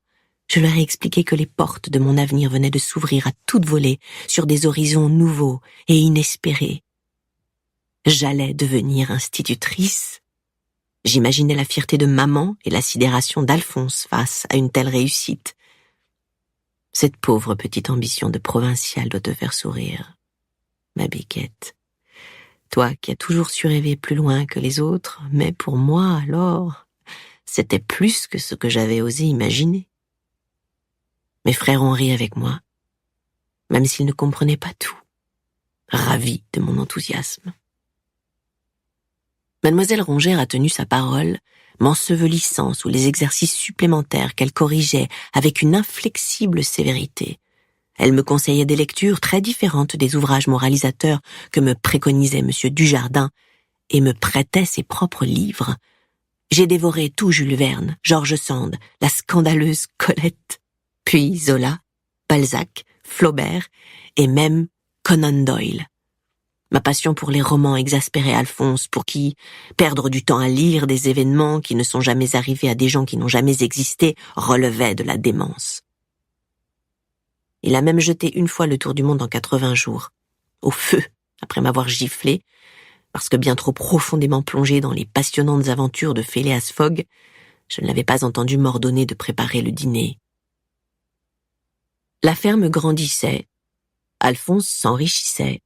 je leur ai expliqué que les portes de mon avenir venaient de s'ouvrir à toute volée sur des horizons nouveaux et inespérés. J'allais devenir institutrice. J'imaginais la fierté de maman et la sidération d'Alphonse face à une telle réussite. Cette pauvre petite ambition de provinciale doit te faire sourire, ma biquette. Toi qui as toujours su rêver plus loin que les autres, mais pour moi, alors, c'était plus que ce que j'avais osé imaginer. Mes frères ont ri avec moi, même s'ils ne comprenaient pas tout, ravis de mon enthousiasme. Mademoiselle Rongère a tenu sa parole, m'ensevelissant sous les exercices supplémentaires qu'elle corrigeait avec une inflexible sévérité. Elle me conseillait des lectures très différentes des ouvrages moralisateurs que me préconisait Monsieur Dujardin et me prêtait ses propres livres. J'ai dévoré tout Jules Verne, George Sand, la scandaleuse Colette, puis Zola, Balzac, Flaubert et même Conan Doyle. Ma passion pour les romans exaspérait Alphonse, pour qui perdre du temps à lire des événements qui ne sont jamais arrivés à des gens qui n'ont jamais existé relevait de la démence. Il a même jeté une fois le tour du monde en 80 jours, au feu, après m'avoir giflé, parce que bien trop profondément plongé dans les passionnantes aventures de Phileas Fogg, je ne l'avais pas entendu m'ordonner de préparer le dîner. La ferme grandissait, Alphonse s'enrichissait,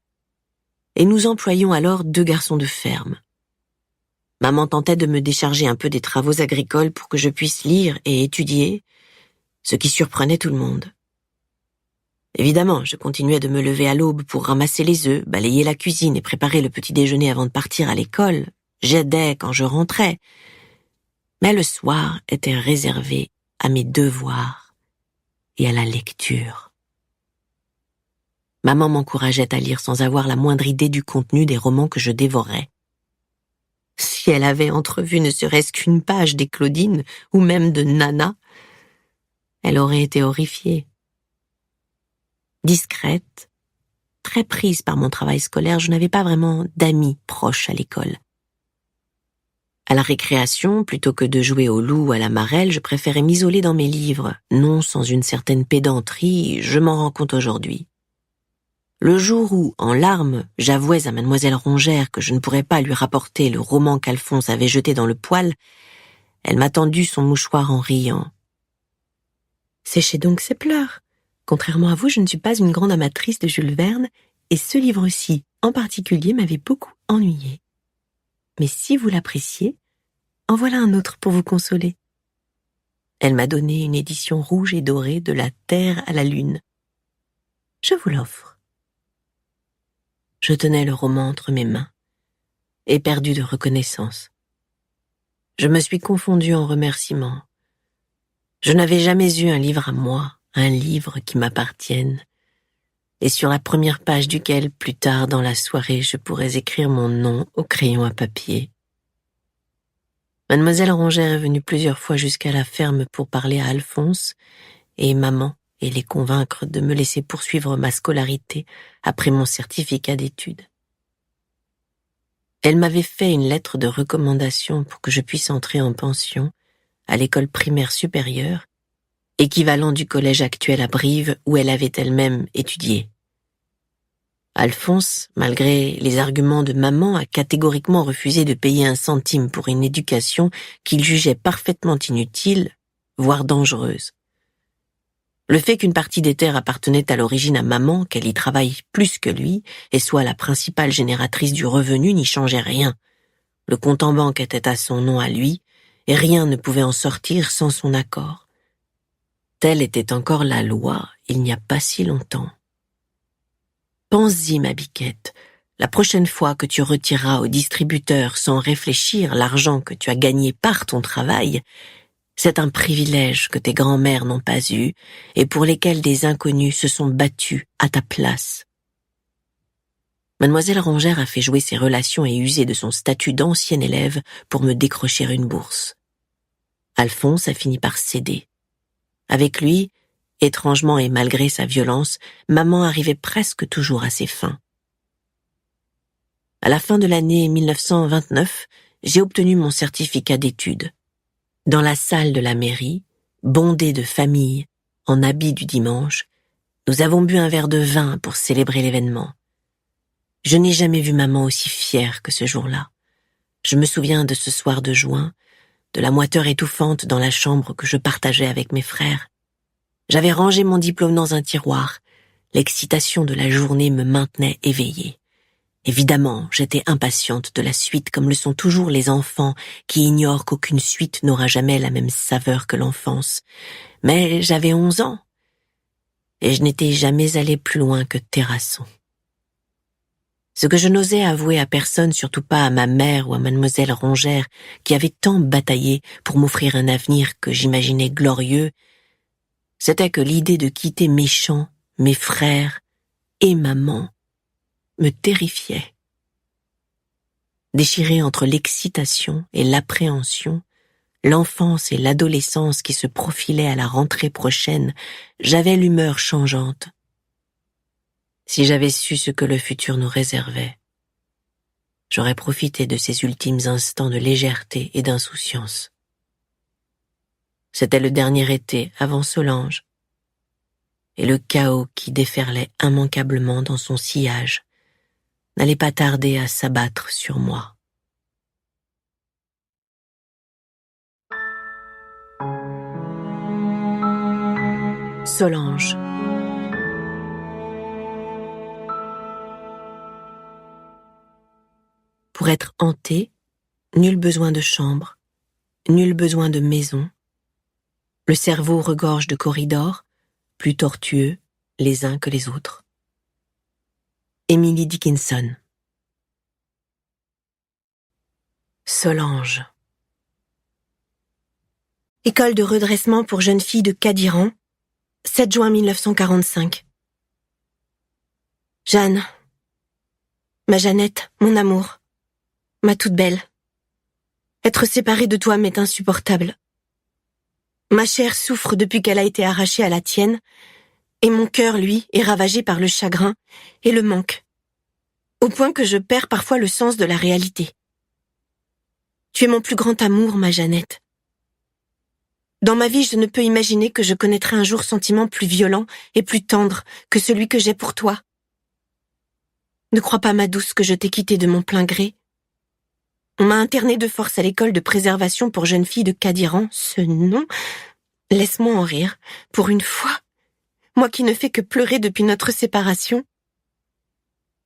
et nous employions alors 2 garçons de ferme. Maman tentait de me décharger un peu des travaux agricoles pour que je puisse lire et étudier, ce qui surprenait tout le monde. Évidemment, je continuais de me lever à l'aube pour ramasser les œufs, balayer la cuisine et préparer le petit déjeuner avant de partir à l'école. J'aidais quand je rentrais. Mais le soir était réservé à mes devoirs et à la lecture. Maman m'encourageait à lire sans avoir la moindre idée du contenu des romans que je dévorais. Si elle avait entrevu ne serait-ce qu'une page des Claudines ou même de Nana, elle aurait été horrifiée. Discrète, très prise par mon travail scolaire, je n'avais pas vraiment d'amis proches à l'école. À la récréation, plutôt que de jouer au loup ou à la marelle, je préférais m'isoler dans mes livres, non sans une certaine pédanterie, je m'en rends compte aujourd'hui. Le jour où, en larmes, j'avouais à mademoiselle Rongère que je ne pourrais pas lui rapporter le roman qu'Alphonse avait jeté dans le poêle, elle m'a tendu son mouchoir en riant. « Séchez donc ses pleurs. Contrairement à vous, je ne suis pas une grande amatrice de Jules Verne, et ce livre-ci, en particulier, m'avait beaucoup ennuyée. Mais si vous l'appréciez, en voilà un autre pour vous consoler. » Elle m'a donné une édition rouge et dorée de La Terre à la Lune. Je vous l'offre. Je tenais le roman entre mes mains, éperdu de reconnaissance. Je me suis confondue en remerciements. Je n'avais jamais eu un livre à moi, un livre qui m'appartienne, et sur la première page duquel, plus tard dans la soirée, je pourrais écrire mon nom au crayon à papier. Mademoiselle Rongère est venue plusieurs fois jusqu'à la ferme pour parler à Alphonse et maman et les convaincre de me laisser poursuivre ma scolarité après mon certificat d'études. Elle m'avait fait une lettre de recommandation pour que je puisse entrer en pension à l'école primaire supérieure, équivalent du collège actuel à Brive où elle avait elle-même étudié. Alphonse, malgré les arguments de maman, a catégoriquement refusé de payer un centime pour une éducation qu'il jugeait parfaitement inutile, voire dangereuse. Le fait qu'une partie des terres appartenait à l'origine à maman, qu'elle y travaille plus que lui, et soit la principale génératrice du revenu n'y changeait rien. Le compte en banque était à son nom à lui, et rien ne pouvait en sortir sans son accord. Telle était encore la loi il n'y a pas si longtemps. Pense-y, ma biquette, la prochaine fois que tu retireras au distributeur sans réfléchir l'argent que tu as gagné par ton travail, c'est un privilège que tes grands-mères n'ont pas eu et pour lesquels des inconnus se sont battus à ta place. Mademoiselle Rongère a fait jouer ses relations et usé de son statut d'ancienne élève pour me décrocher une bourse. Alphonse a fini par céder. Avec lui, étrangement et malgré sa violence, maman arrivait presque toujours à ses fins. À la fin de l'année 1929, j'ai obtenu mon certificat d'études. Dans la salle de la mairie, bondée de familles, en habits du dimanche, nous avons bu un verre de vin pour célébrer l'événement. Je n'ai jamais vu maman aussi fière que ce jour-là. Je me souviens de ce soir de juin, de la moiteur étouffante dans la chambre que je partageais avec mes frères. J'avais rangé mon diplôme dans un tiroir. L'excitation de la journée me maintenait éveillée. Évidemment, j'étais impatiente de la suite comme le sont toujours les enfants qui ignorent qu'aucune suite n'aura jamais la même saveur que l'enfance. Mais j'avais 11 ans et je n'étais jamais allée plus loin que Terrasson. Ce que je n'osais avouer à personne, surtout pas à ma mère ou à mademoiselle Rongère, qui avait tant bataillé pour m'offrir un avenir que j'imaginais glorieux, c'était que l'idée de quitter mes champs, mes frères et maman me terrifiait. Déchirée entre l'excitation et l'appréhension, l'enfance et l'adolescence qui se profilaient à la rentrée prochaine, j'avais l'humeur changeante. Si j'avais su ce que le futur nous réservait, j'aurais profité de ces ultimes instants de légèreté et d'insouciance. C'était le dernier été avant Solange, et le chaos qui déferlait immanquablement dans son sillage n'allait pas tarder à s'abattre sur moi. Solange. Pour être hanté, nul besoin de chambre, nul besoin de maison. Le cerveau regorge de corridors, plus tortueux les uns que les autres. Emily Dickinson. Solange. École de redressement pour jeunes filles de Cadiran, 7 juin 1945. Jeanne. Ma Jeannette, mon amour. Ma toute belle. Être séparée de toi m'est insupportable. Ma chair souffre depuis qu'elle a été arrachée à la tienne, et mon cœur, lui, est ravagé par le chagrin et le manque, au point que je perds parfois le sens de la réalité. Tu es mon plus grand amour, ma Jeannette. Dans ma vie, je ne peux imaginer que je connaîtrai un jour sentiment plus violent et plus tendre que celui que j'ai pour toi. Ne crois pas, ma douce, que je t'ai quittée de mon plein gré. On m'a internée de force à l'école de préservation pour jeunes filles de Cadiran. Ce nom, laisse-moi en rire, pour une fois. Moi qui ne fais que pleurer depuis notre séparation.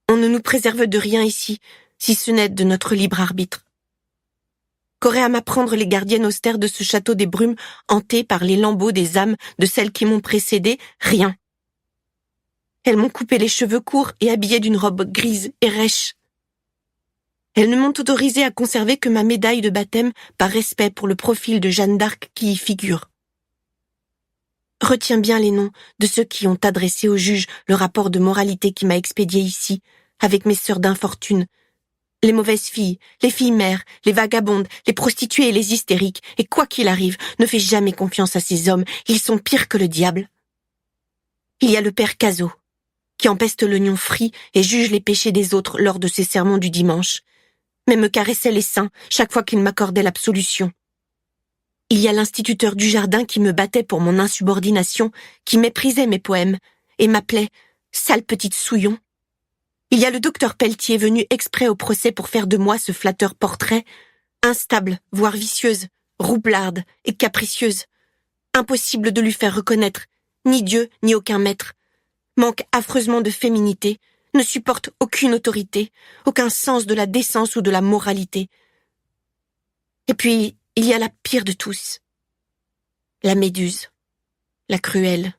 On ne nous préserve de rien ici, si ce n'est de notre libre arbitre. Qu'auraient à m'apprendre les gardiennes austères de ce château des brumes, hantées par les lambeaux des âmes de celles qui m'ont précédée? Rien. Elles m'ont coupé les cheveux courts et habillée d'une robe grise et rêche. Elles ne m'ont autorisé à conserver que ma médaille de baptême par respect pour le profil de Jeanne d'Arc qui y figure. Retiens bien les noms de ceux qui ont adressé au juge le rapport de moralité qui m'a expédié ici, avec mes sœurs d'infortune. Les mauvaises filles, les filles mères, les vagabondes, les prostituées et les hystériques, et quoi qu'il arrive, ne fais jamais confiance à ces hommes, ils sont pires que le diable. Il y a le père Cazot, qui empeste l'oignon frit et juge les péchés des autres lors de ses sermons du dimanche, mais me caressait les seins chaque fois qu'il m'accordait l'absolution. Il y a l'instituteur du jardin qui me battait pour mon insubordination, qui méprisait mes poèmes et m'appelait « sale petite souillon ». Il y a le docteur Pelletier venu exprès au procès pour faire de moi ce flatteur portrait, instable, voire vicieuse, roublarde et capricieuse. Impossible de lui faire reconnaître ni Dieu ni aucun maître. Manque affreusement de féminité, ne supporte aucune autorité, aucun sens de la décence ou de la moralité. Et puis, il y a la pire de tous. La Méduse, la cruelle,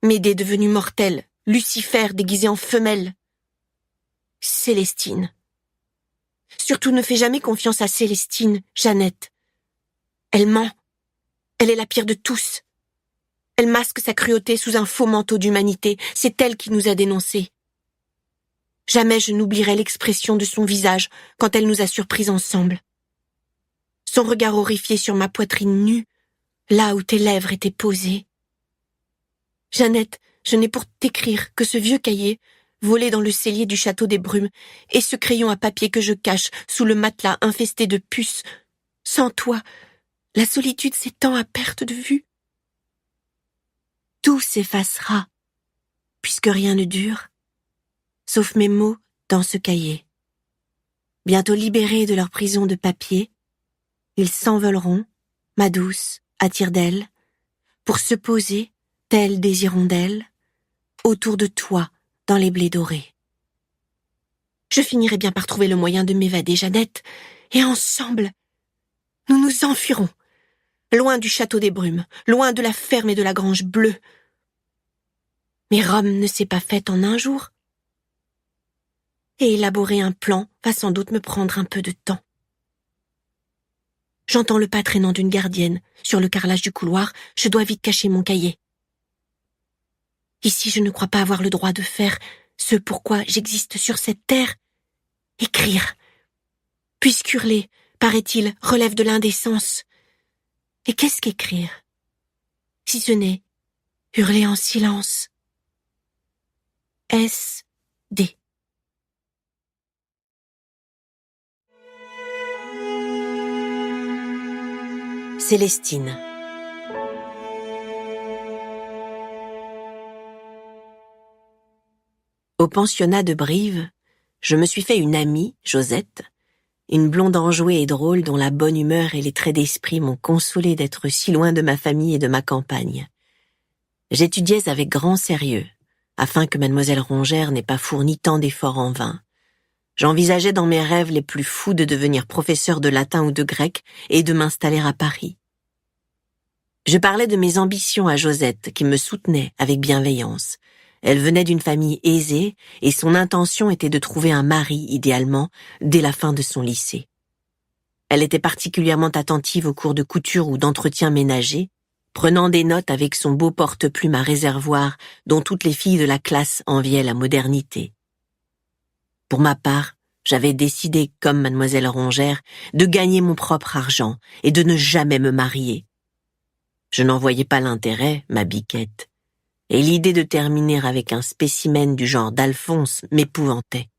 Médée devenue mortelle, Lucifer déguisé en femelle. Célestine. Surtout ne fais jamais confiance à Célestine, Jeannette. Elle ment. Elle est la pire de tous. Elle masque sa cruauté sous un faux manteau d'humanité. C'est elle qui nous a dénoncés. Jamais je n'oublierai l'expression de son visage quand elle nous a surpris ensemble. Son regard horrifié sur ma poitrine nue, là où tes lèvres étaient posées. Jeannette, je n'ai pour t'écrire que ce vieux cahier, volé dans le cellier du château des Brumes, et ce crayon à papier que je cache sous le matelas infesté de puces. Sans toi, la solitude s'étend à perte de vue. Tout s'effacera, puisque rien ne dure, sauf mes mots dans ce cahier. Bientôt libérés de leur prison de papier, ils s'envoleront, ma douce, à tire-d'aile, pour se poser, tels des hirondelles, autour de toi, dans les blés dorés. Je finirai bien par trouver le moyen de m'évader, Jeannette, et ensemble, nous nous enfuirons, loin du château des Brumes, loin de la ferme et de la grange bleue. Mais Rome ne s'est pas faite en un jour. Et élaborer un plan va sans doute me prendre un peu de temps. J'entends le pas traînant d'une gardienne. Sur le carrelage du couloir, je dois vite cacher mon cahier. Ici, je ne crois pas avoir le droit de faire ce pourquoi j'existe sur cette terre. Écrire. Puisqu'hurler, paraît-il, relève de l'indécence. Et qu'est-ce qu'écrire? Si ce n'est hurler en silence. S.D. Célestine. Au pensionnat de Brive, je me suis fait une amie, Josette, une blonde enjouée et drôle dont la bonne humeur et les traits d'esprit m'ont consolé d'être si loin de ma famille et de ma campagne. J'étudiais avec grand sérieux, afin que mademoiselle Rongère n'ait pas fourni tant d'efforts en vain. J'envisageais dans mes rêves les plus fous de devenir professeur de latin ou de grec et de m'installer à Paris. Je parlais de mes ambitions à Josette, qui me soutenait avec bienveillance. Elle venait d'une famille aisée et son intention était de trouver un mari, idéalement, dès la fin de son lycée. Elle était particulièrement attentive aux cours de couture ou d'entretien ménager, prenant des notes avec son beau porte-plume à réservoir dont toutes les filles de la classe enviaient la modernité. Pour ma part, j'avais décidé, comme mademoiselle Rongère, de gagner mon propre argent et de ne jamais me marier. Je n'en voyais pas l'intérêt, ma biquette, et l'idée de terminer avec un spécimen du genre d'Alphonse m'épouvantait.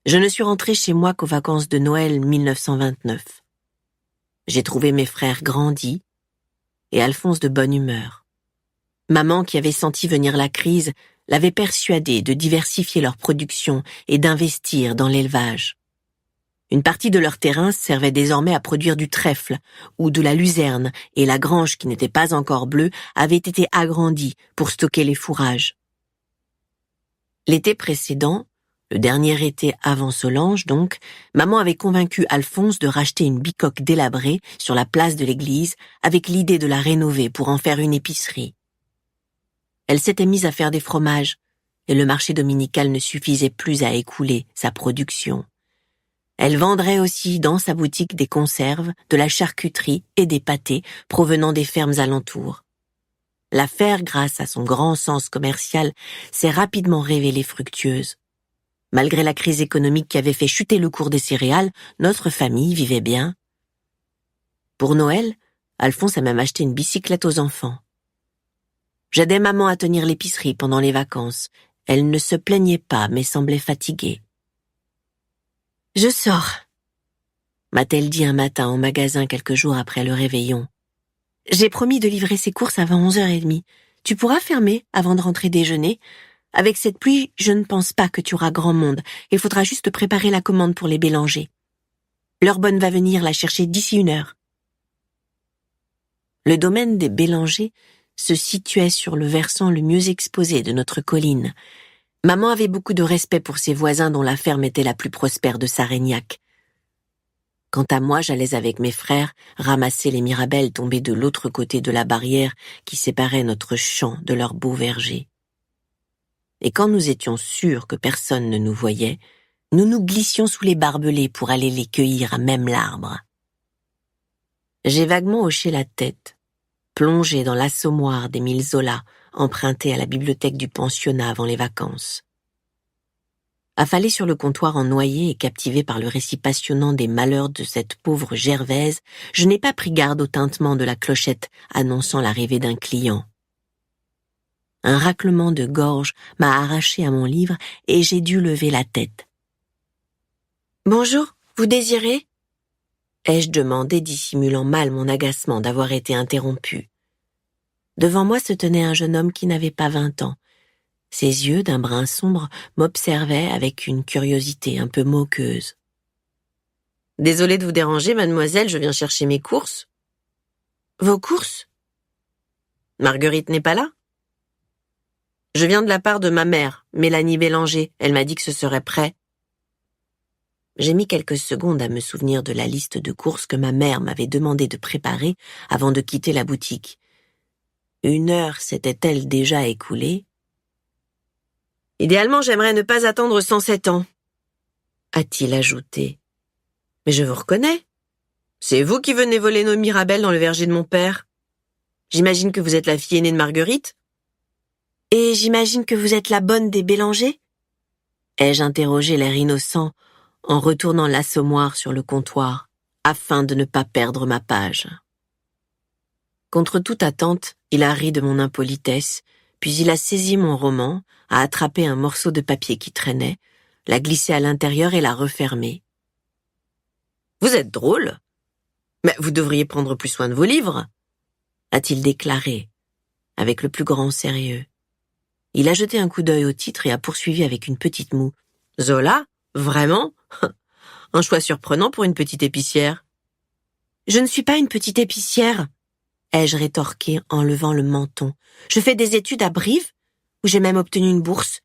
Je ne suis rentré chez moi qu'aux vacances de Noël 1929. J'ai trouvé mes frères grandis et Alphonse de bonne humeur. Maman, qui avait senti venir la crise, l'avait persuadé de diversifier leur production et d'investir dans l'élevage. Une partie de leur terrain servait désormais à produire du trèfle ou de la luzerne et la grange, qui n'était pas encore bleue, avait été agrandie pour stocker les fourrages. L'été précédent, Le dernier été avant Solange, donc, maman avait convaincu Alphonse de racheter une bicoque délabrée sur la place de l'église avec l'idée de la rénover pour en faire une épicerie. Elle s'était mise à faire des fromages et le marché dominical ne suffisait plus à écouler sa production. Elle vendrait aussi dans sa boutique des conserves, de la charcuterie et des pâtés provenant des fermes alentours. L'affaire, grâce à son grand sens commercial, s'est rapidement révélée fructueuse. Malgré la crise économique qui avait fait chuter le cours des céréales, notre famille vivait bien. Pour Noël, Alphonse a même acheté une bicyclette aux enfants. J'aidais maman à tenir l'épicerie pendant les vacances. Elle ne se plaignait pas, mais semblait fatiguée. « Je sors », m'a-t-elle dit un matin au magasin quelques jours après le réveillon. « J'ai promis de livrer ses courses avant 11h30. Tu pourras fermer avant de rentrer déjeuner. Avec cette pluie, je ne pense pas que tu auras grand monde. Il faudra juste préparer la commande pour les Bélanger. L'heure bonne va venir la chercher d'ici 1 heure. » Le domaine des Bélanger se situait sur le versant le mieux exposé de notre colline. Maman avait beaucoup de respect pour ses voisins dont la ferme était la plus prospère de Sarignac. Quant à moi, j'allais avec mes frères ramasser les mirabelles tombées de l'autre côté de la barrière qui séparait notre champ de leur beau verger. Et quand nous étions sûrs que personne ne nous voyait, nous nous glissions sous les barbelés pour aller les cueillir à même l'arbre. J'ai vaguement hoché la tête, plongé dans l'assommoir d'Émile Zola, emprunté à la bibliothèque du pensionnat avant les vacances. Affalé sur le comptoir en noyer et captivé par le récit passionnant des malheurs de cette pauvre Gervaise, je n'ai pas pris garde au tintement de la clochette annonçant l'arrivée d'un client. Un raclement de gorge m'a arraché à mon livre et j'ai dû lever la tête. « Bonjour, vous désirez ?» ai-je demandé, dissimulant mal mon agacement d'avoir été interrompu. Devant moi se tenait un jeune homme qui n'avait pas 20 ans. Ses yeux, d'un brun sombre, m'observaient avec une curiosité un peu moqueuse. « Désolé de vous déranger, mademoiselle, je viens chercher mes courses. »« Vos courses ? Marguerite n'est pas là ? » ?»« Je viens de la part de ma mère, Mélanie Bélanger. Elle m'a dit que ce serait prêt. » J'ai mis quelques secondes à me souvenir de la liste de courses que ma mère m'avait demandé de préparer avant de quitter la boutique. 1 heure s'était-elle déjà écoulée ? « Idéalement, j'aimerais ne pas attendre 107 ans, » a-t-il ajouté. « Mais je vous reconnais. C'est vous qui venez voler nos mirabelles dans le verger de mon père. J'imagine que vous êtes la fille aînée de Marguerite. »« Et j'imagine que vous êtes la bonne des Bélanger ?» ai-je interrogé l'air innocent en retournant l'assommoir sur le comptoir, afin de ne pas perdre ma page. Contre toute attente, il a ri de mon impolitesse, puis il a saisi mon roman, a attrapé un morceau de papier qui traînait, l'a glissé à l'intérieur et l'a refermé. « Vous êtes drôle, mais vous devriez prendre plus soin de vos livres, » a-t-il déclaré, avec le plus grand sérieux. Il a jeté un coup d'œil au titre et a poursuivi avec une petite moue. « Zola ? Vraiment ? Un choix surprenant pour une petite épicière. »« Je ne suis pas une petite épicière, » ai-je rétorqué en levant le menton. « Je fais des études à Brive, où j'ai même obtenu une bourse.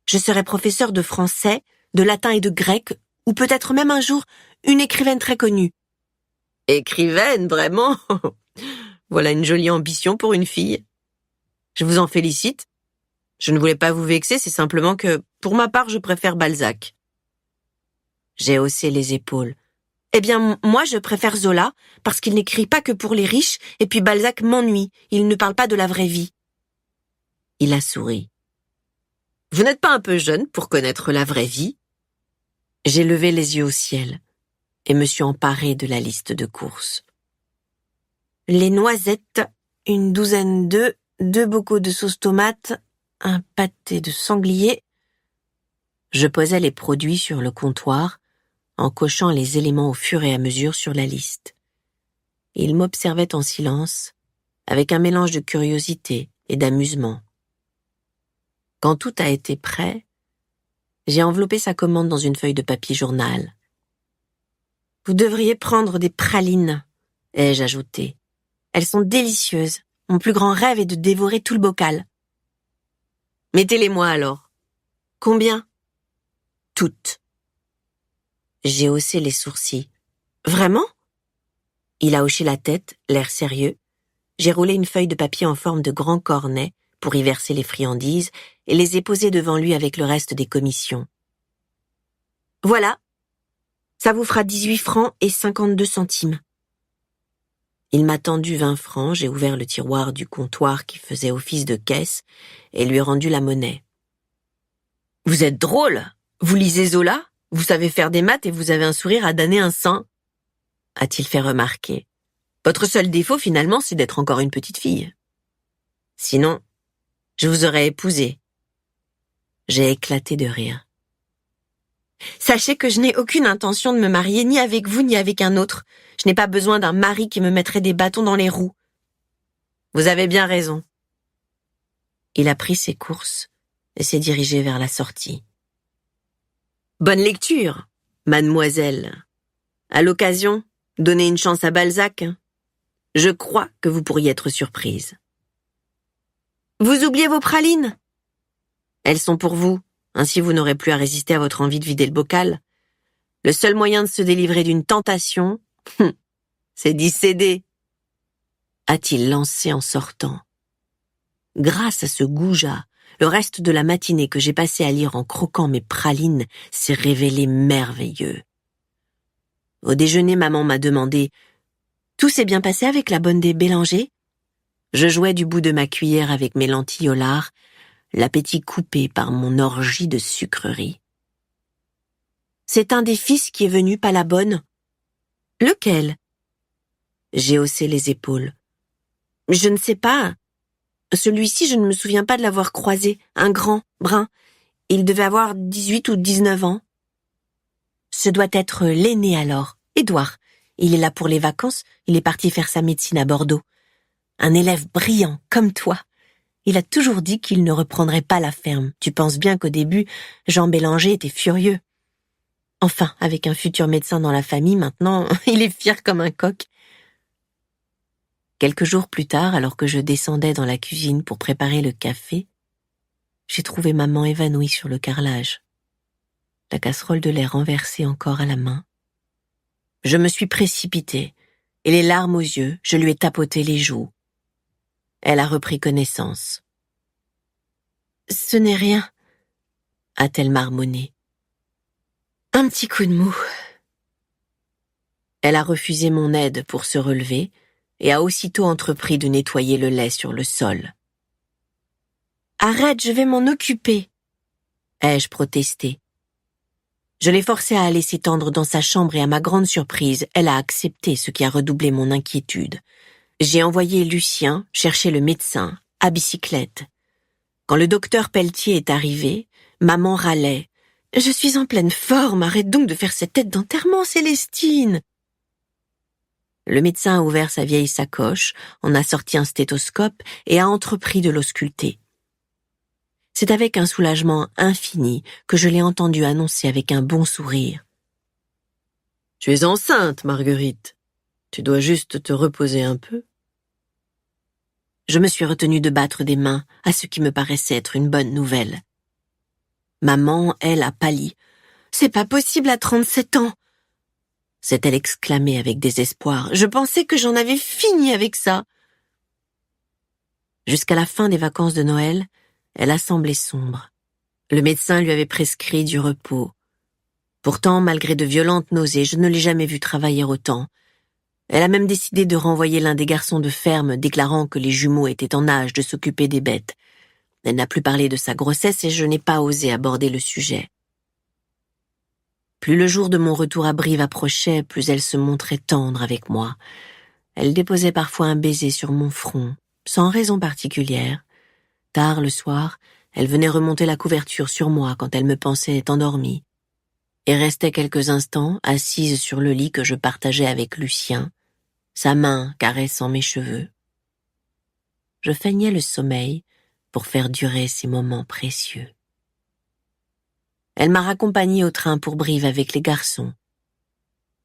Je serai professeur de français, de latin et de grec, ou peut-être même un jour une écrivaine très connue. »« Écrivaine, vraiment ? Voilà une jolie ambition pour une fille. Je vous en félicite. Je ne voulais pas vous vexer, c'est simplement que, pour ma part, je préfère Balzac. » J'ai haussé les épaules. « Eh bien, moi, je préfère Zola, parce qu'il n'écrit pas que pour les riches, et puis Balzac m'ennuie, il ne parle pas de la vraie vie. » Il a souri. « Vous n'êtes pas un peu jeune pour connaître la vraie vie ?» J'ai levé les yeux au ciel, et me suis emparée de la liste de courses. Les noisettes, une douzaine d'œufs, 2 bocaux de sauce tomate, un pâté de sanglier. Je posais les produits sur le comptoir, en cochant les éléments au fur et à mesure sur la liste. Il m'observait en silence, avec un mélange de curiosité et d'amusement. Quand tout a été prêt, j'ai enveloppé sa commande dans une feuille de papier journal. « Vous devriez prendre des pralines, » ai-je ajouté. « Elles sont délicieuses. Mon plus grand rêve est de dévorer tout le bocal. » « Mettez-les-moi alors. »« Combien ? toutes. J'ai haussé les sourcils. Vraiment? Il a hoché la tête, l'air sérieux. J'ai roulé une feuille de papier en forme de grand cornet pour y verser les friandises et les ai posées devant lui avec le reste des commissions. Voilà. Ça vous fera 18 francs et 52 centimes. Il m'a tendu 20 francs, j'ai ouvert le tiroir du comptoir qui faisait office de caisse et lui rendu la monnaie. Vous êtes drôle! Vous lisez Zola? Vous savez faire des maths et vous avez un sourire à damner un sein? A-t-il fait remarquer. Votre seul défaut, finalement, c'est d'être encore une petite fille. Sinon, je vous aurais épousée. J'ai éclaté de rire. Sachez que je n'ai aucune intention de me marier ni avec vous ni avec un autre. Je n'ai pas besoin d'un mari qui me mettrait des bâtons dans les roues. Vous avez bien raison. Il a pris ses courses et s'est dirigé vers la sortie. Bonne lecture, mademoiselle. À l'occasion, donnez une chance à Balzac. Je crois que vous pourriez être surprise. Vous oubliez vos pralines? Elles sont pour vous, ainsi vous n'aurez plus à résister à votre envie de vider le bocal. Le seul moyen de se délivrer d'une tentation, c'est d'y céder, a-t-il lancé en sortant. Grâce à ce goujat, le reste de la matinée que j'ai passé à lire en croquant mes pralines s'est révélé merveilleux. Au déjeuner, maman m'a demandé « Tout s'est bien passé avec la bonne des Bélanger ?» Je jouais du bout de ma cuillère avec mes lentilles au lard, l'appétit coupé par mon orgie de sucreries. « C'est un des fils qui est venu, pas la bonne. »« Lequel ?» J'ai haussé les épaules. « Je ne sais pas. Celui-ci, je ne me souviens pas de l'avoir croisé, un grand, brun. Il devait avoir 18 ou 19 ans. » Ce doit être l'aîné alors, Édouard. Il est là pour les vacances, il est parti faire sa médecine à Bordeaux. Un élève brillant, comme toi. Il a toujours dit qu'il ne reprendrait pas la ferme. Tu penses bien qu'au début, Jean Bélanger était furieux. Enfin, avec un futur médecin dans la famille, maintenant, il est fier comme un coq. Quelques jours plus tard, alors que je descendais dans la cuisine pour préparer le café, j'ai trouvé maman évanouie sur le carrelage. La casserole de lait renversée encore à la main. Je me suis précipitée, et les larmes aux yeux, je lui ai tapoté les joues. Elle a repris connaissance. « Ce n'est rien, » a-t-elle marmonné. « Un petit coup de mou. » Elle a refusé mon aide pour se relever et a aussitôt entrepris de nettoyer le lait sur le sol. « Arrête, je vais m'en occuper, » ai-je protesté. Je l'ai forcée à aller s'étendre dans sa chambre et à ma grande surprise, elle a accepté, ce qui a redoublé mon inquiétude. J'ai envoyé Lucien chercher le médecin, à bicyclette. Quand le docteur Pelletier est arrivé, maman râlait. « Je suis en pleine forme, arrête donc de faire cette tête d'enterrement, Célestine !» Le médecin a ouvert sa vieille sacoche, en a sorti un stéthoscope et a entrepris de l'ausculter. C'est avec un soulagement infini que je l'ai entendu annoncer avec un bon sourire. « Tu es enceinte, Marguerite. Tu dois juste te reposer un peu. » Je me suis retenue de battre des mains à ce qui me paraissait être une bonne nouvelle. Maman, elle, a pâli. « C'est pas possible à 37 ans !» s'est-elle exclamée avec désespoir. « Je pensais que j'en avais fini avec ça !» Jusqu'à la fin des vacances de Noël, elle a semblé sombre. Le médecin lui avait prescrit du repos. Pourtant, malgré de violentes nausées, je ne l'ai jamais vue travailler autant. Elle a même décidé de renvoyer l'un des garçons de ferme, déclarant que les jumeaux étaient en âge de s'occuper des bêtes. Elle n'a plus parlé de sa grossesse et je n'ai pas osé aborder le sujet. Plus le jour de mon retour à Brive approchait, plus elle se montrait tendre avec moi. Elle déposait parfois un baiser sur mon front, sans raison particulière. Tard le soir, elle venait remonter la couverture sur moi quand elle me pensait endormie, et restait quelques instants assise sur le lit que je partageais avec Lucien, sa main caressant mes cheveux. Je feignais le sommeil pour faire durer ces moments précieux. Elle m'a raccompagnée au train pour Brive avec les garçons.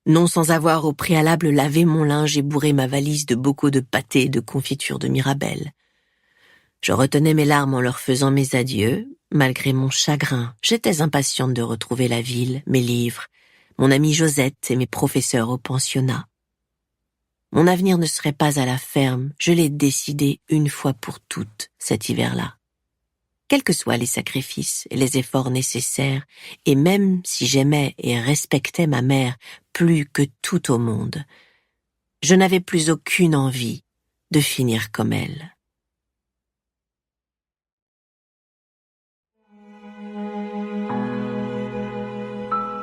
Non sans avoir au préalable lavé mon linge et bourré ma valise de bocaux de pâté et de confiture de Mirabelle. Je retenais mes larmes en leur faisant mes adieux. Malgré mon chagrin, j'étais impatiente de retrouver la ville, mes livres, mon amie Josette et mes professeurs au pensionnat. Mon avenir ne serait pas à la ferme, je l'ai décidé une fois pour toutes cet hiver-là. Quels que soient les sacrifices et les efforts nécessaires, et même si j'aimais et respectais ma mère plus que tout au monde, je n'avais plus aucune envie de finir comme elle.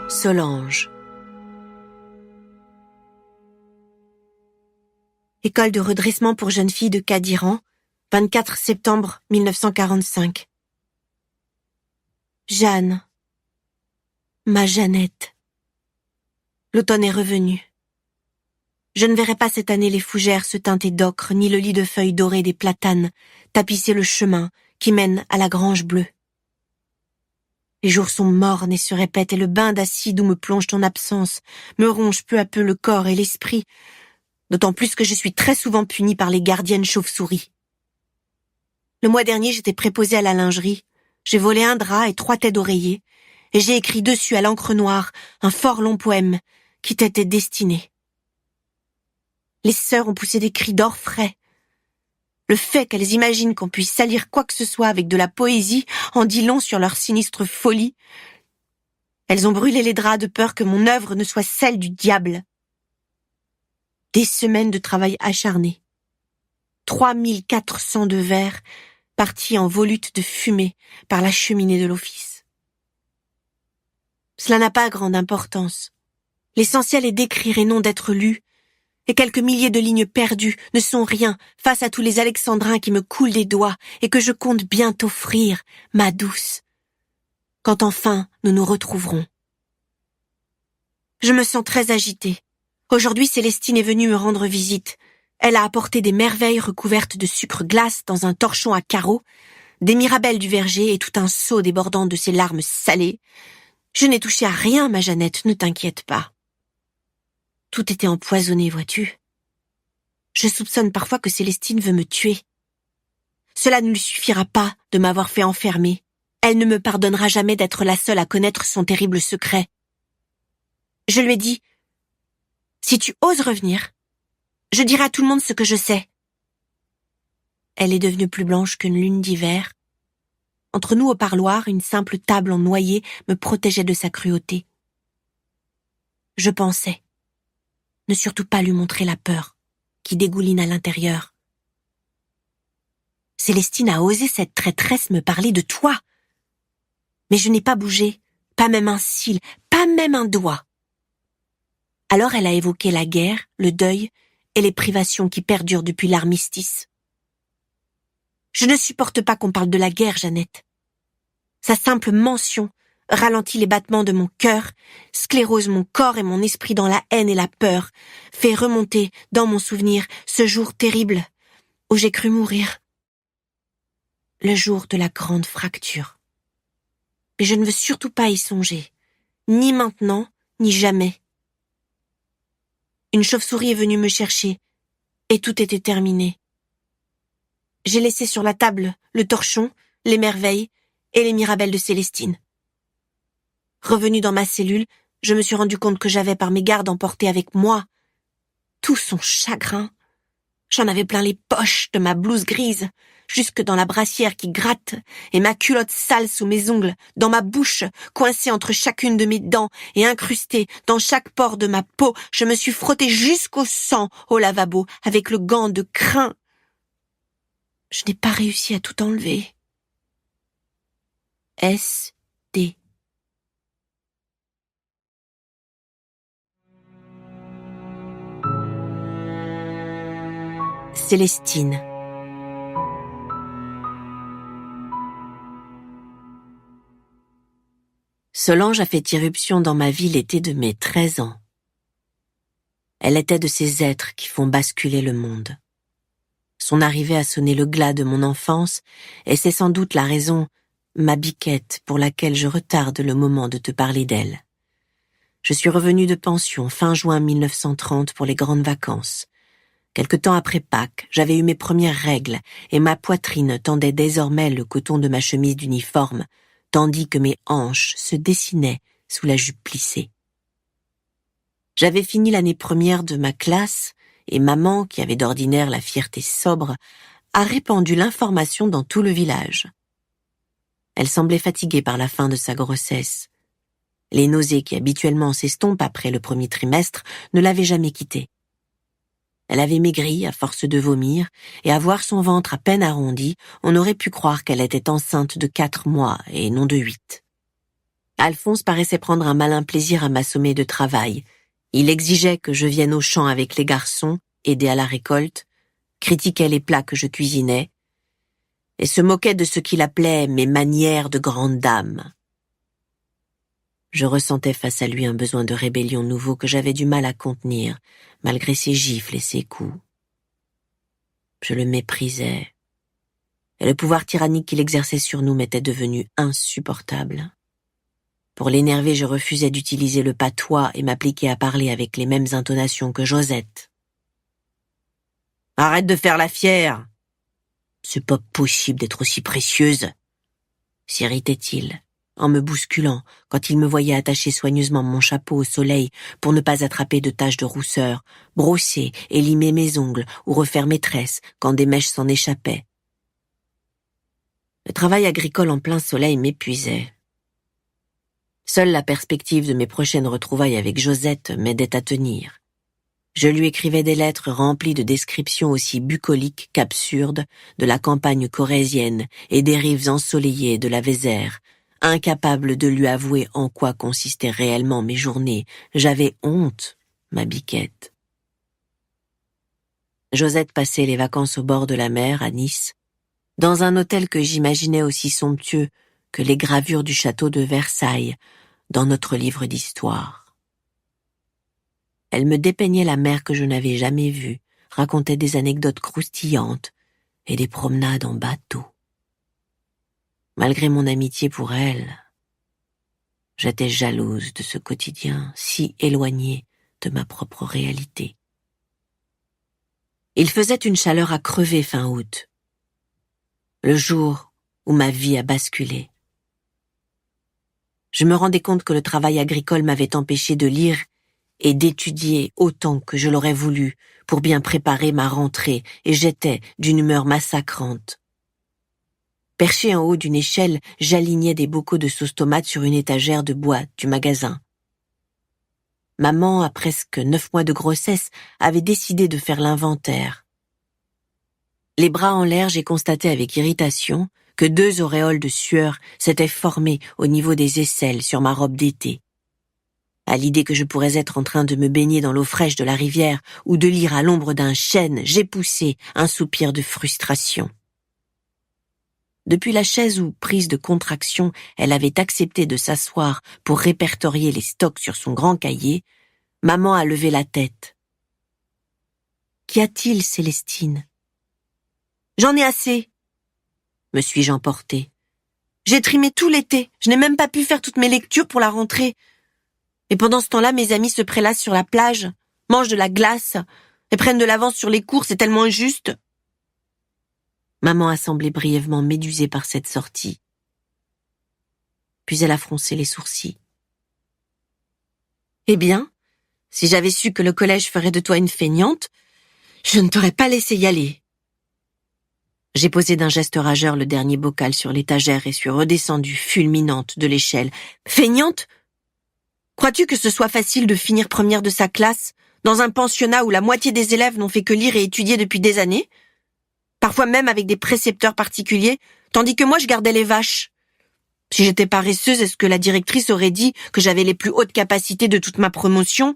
Solange. École de redressement pour jeunes filles de Cadiran, 24 septembre 1945. Jeanne. Ma Jeannette. L'automne est revenu. Je ne verrai pas cette année les fougères se teinter d'ocre, ni le lit de feuilles dorées des platanes tapisser le chemin qui mène à la grange bleue. Les jours sont mornes et se répètent, et le bain d'acide où me plonge ton absence me ronge peu à peu le corps et l'esprit, d'autant plus que je suis très souvent punie par les gardiennes chauves-souris. Le mois dernier, j'étais préposée à la lingerie. J'ai volé un drap et 3 têtes d'oreiller, et j'ai écrit dessus à l'encre noire un fort long poème qui t'était destiné. Les sœurs ont poussé des cris d'orfraie. Le fait qu'elles imaginent qu'on puisse salir quoi que ce soit avec de la poésie en dit long sur leur sinistre folie. Elles ont brûlé les draps de peur que mon œuvre ne soit celle du diable. Des semaines de travail acharné. 3400 de vers partis en volutes de fumée par la cheminée de l'office. Cela n'a pas grande importance. L'essentiel est d'écrire et non d'être lu. Et quelques milliers de lignes perdues ne sont rien face à tous les alexandrins qui me coulent des doigts et que je compte bien t'offrir, ma douce, quand enfin nous nous retrouverons. Je me sens très agitée. Aujourd'hui, Célestine est venue me rendre visite. Elle a apporté des merveilles recouvertes de sucre glace dans un torchon à carreaux, des mirabelles du verger et tout un seau débordant de ses larmes salées. Je n'ai touché à rien, ma Jeannette, ne t'inquiète pas. Tout était empoisonné, vois-tu. Je soupçonne parfois que Célestine veut me tuer. Cela ne lui suffira pas de m'avoir fait enfermer. Elle ne me pardonnera jamais d'être la seule à connaître son terrible secret. Je lui ai dit, si tu oses revenir, je dirai à tout le monde ce que je sais. Elle est devenue plus blanche qu'une lune d'hiver. Entre nous au parloir, une simple table en noyer me protégeait de sa cruauté. Je pensais ne surtout pas lui montrer la peur qui dégouline à l'intérieur. Célestine a osé, cette traîtresse, me parler de toi. Mais je n'ai pas bougé, pas même un cil, pas même un doigt. Alors elle a évoqué la guerre, le deuil et les privations qui perdurent depuis l'armistice. Je ne supporte pas qu'on parle de la guerre, Jeannette. Sa simple mention ralentit les battements de mon cœur, sclérose mon corps et mon esprit dans la haine et la peur, fait remonter dans mon souvenir ce jour terrible où j'ai cru mourir. Le jour de la grande fracture. Mais je ne veux surtout pas y songer, ni maintenant, ni jamais. Une chauve-souris est venue me chercher, et tout était terminé. J'ai laissé sur la table le torchon, les merveilles et les mirabelles de Célestine. Revenue dans ma cellule, je me suis rendu compte que j'avais par mégarde emporté avec moi tout son chagrin. J'en avais plein les poches de ma blouse grise, jusque dans la brassière qui gratte, et ma culotte sale sous mes ongles, dans ma bouche, coincée entre chacune de mes dents et incrustée dans chaque pore de ma peau. Je me suis frottée jusqu'au sang au lavabo avec le gant de crin. Je n'ai pas réussi à tout enlever. S.D. Célestine. Solange a fait irruption dans ma vie l'été de mes 13 ans. Elle était de ces êtres qui font basculer le monde. Son arrivée a sonné le glas de mon enfance, et c'est sans doute la raison, ma biquette, pour laquelle je retarde le moment de te parler d'elle. Je suis revenue de pension fin juin 1930 pour les grandes vacances. Quelque temps après Pâques, j'avais eu mes premières règles et ma poitrine tendait désormais le coton de ma chemise d'uniforme, tandis que mes hanches se dessinaient sous la jupe plissée. J'avais fini l'année première de ma classe et maman, qui avait d'ordinaire la fierté sobre, a répandu l'information dans tout le village. Elle semblait fatiguée par la fin de sa grossesse. Les nausées qui habituellement s'estompent après le premier trimestre ne l'avaient jamais quittée. Elle avait maigri à force de vomir, et à voir son ventre à peine arrondi, on aurait pu croire qu'elle était enceinte de 4 mois et non de 8. Alphonse paraissait prendre un malin plaisir à m'assommer de travail. Il exigeait que je vienne au champ avec les garçons, aider à la récolte, critiquait les plats que je cuisinais, et se moquait de ce qu'il appelait mes manières de grande dame. Je ressentais face à lui un besoin de rébellion nouveau que j'avais du mal à contenir, malgré ses gifles et ses coups. Je le méprisais, et le pouvoir tyrannique qu'il exerçait sur nous m'était devenu insupportable. Pour l'énerver, je refusais d'utiliser le patois et m'appliquais à parler avec les mêmes intonations que Josette. « Arrête de faire la fière !»« C'est pas possible d'être aussi précieuse !» s'irritait-il, en me bousculant quand il me voyait attacher soigneusement mon chapeau au soleil pour ne pas attraper de taches de rousseur, brosser et limer mes ongles ou refaire mes tresses quand des mèches s'en échappaient. Le travail agricole en plein soleil m'épuisait. Seule la perspective de mes prochaines retrouvailles avec Josette m'aidait à tenir. Je lui écrivais des lettres remplies de descriptions aussi bucoliques qu'absurdes de la campagne corrézienne et des rives ensoleillées de la Vézère, incapable de lui avouer en quoi consistaient réellement mes journées. J'avais honte, ma biquette. Josette passait les vacances au bord de la mer, à Nice, dans un hôtel que j'imaginais aussi somptueux que les gravures du château de Versailles dans notre livre d'histoire. Elle me dépeignait la mer que je n'avais jamais vue, racontait des anecdotes croustillantes et des promenades en bateau. Malgré mon amitié pour elle, j'étais jalouse de ce quotidien si éloigné de ma propre réalité. Il faisait une chaleur à crever fin août, le jour où ma vie a basculé. Je me rendais compte que le travail agricole m'avait empêché de lire et d'étudier autant que je l'aurais voulu pour bien préparer ma rentrée, et j'étais d'une humeur massacrante. Perché en haut d'une échelle, j'alignais des bocaux de sauce tomate sur une étagère de bois du magasin. Maman, à presque 9 mois de grossesse, avait décidé de faire l'inventaire. Les bras en l'air, j'ai constaté avec irritation que 2 auréoles de sueur s'étaient formées au niveau des aisselles sur ma robe d'été. À l'idée que je pourrais être en train de me baigner dans l'eau fraîche de la rivière ou de lire à l'ombre d'un chêne, j'ai poussé un soupir de frustration. Depuis la chaise où, prise de contraction, elle avait accepté de s'asseoir pour répertorier les stocks sur son grand cahier, maman a levé la tête. « Qu'y a-t-il, Célestine ?»« J'en ai assez !» me suis-je emportée. « J'ai trimé tout l'été, je n'ai même pas pu faire toutes mes lectures pour la rentrée. Et pendant ce temps-là, mes amis se prélassent sur la plage, mangent de la glace et prennent de l'avance sur les cours, c'est tellement injuste. » Maman a semblé brièvement médusée par cette sortie. Puis elle a froncé les sourcils. « Eh bien, si j'avais su que le collège ferait de toi une feignante, je ne t'aurais pas laissé y aller. » J'ai posé d'un geste rageur le dernier bocal sur l'étagère et suis redescendue fulminante de l'échelle. « Feignante ? Crois-tu que ce soit facile de finir première de sa classe, dans un pensionnat où la moitié des élèves n'ont fait que lire et étudier depuis des années ? Parfois même avec des précepteurs particuliers, tandis que moi je gardais les vaches. Si j'étais paresseuse, est-ce que la directrice aurait dit que j'avais les plus hautes capacités de toute ma promotion ?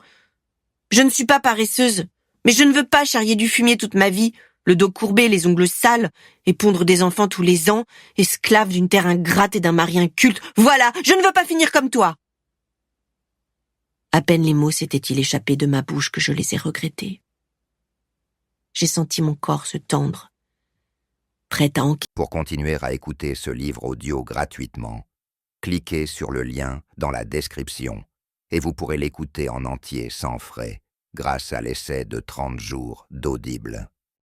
Je ne suis pas paresseuse, mais je ne veux pas charrier du fumier toute ma vie, le dos courbé, les ongles sales, et pondre des enfants tous les ans, esclave d'une terre ingrate et d'un mari inculte. Voilà, je ne veux pas finir comme toi !» À peine les mots s'étaient-ils échappés de ma bouche que je les ai regrettés. J'ai senti mon corps se tendre, prêt à enquêter. Pour continuer à écouter ce livre audio gratuitement, cliquez sur le lien dans la description et vous pourrez l'écouter en entier sans frais. grâce à l'essai de 30 jours d'Audible.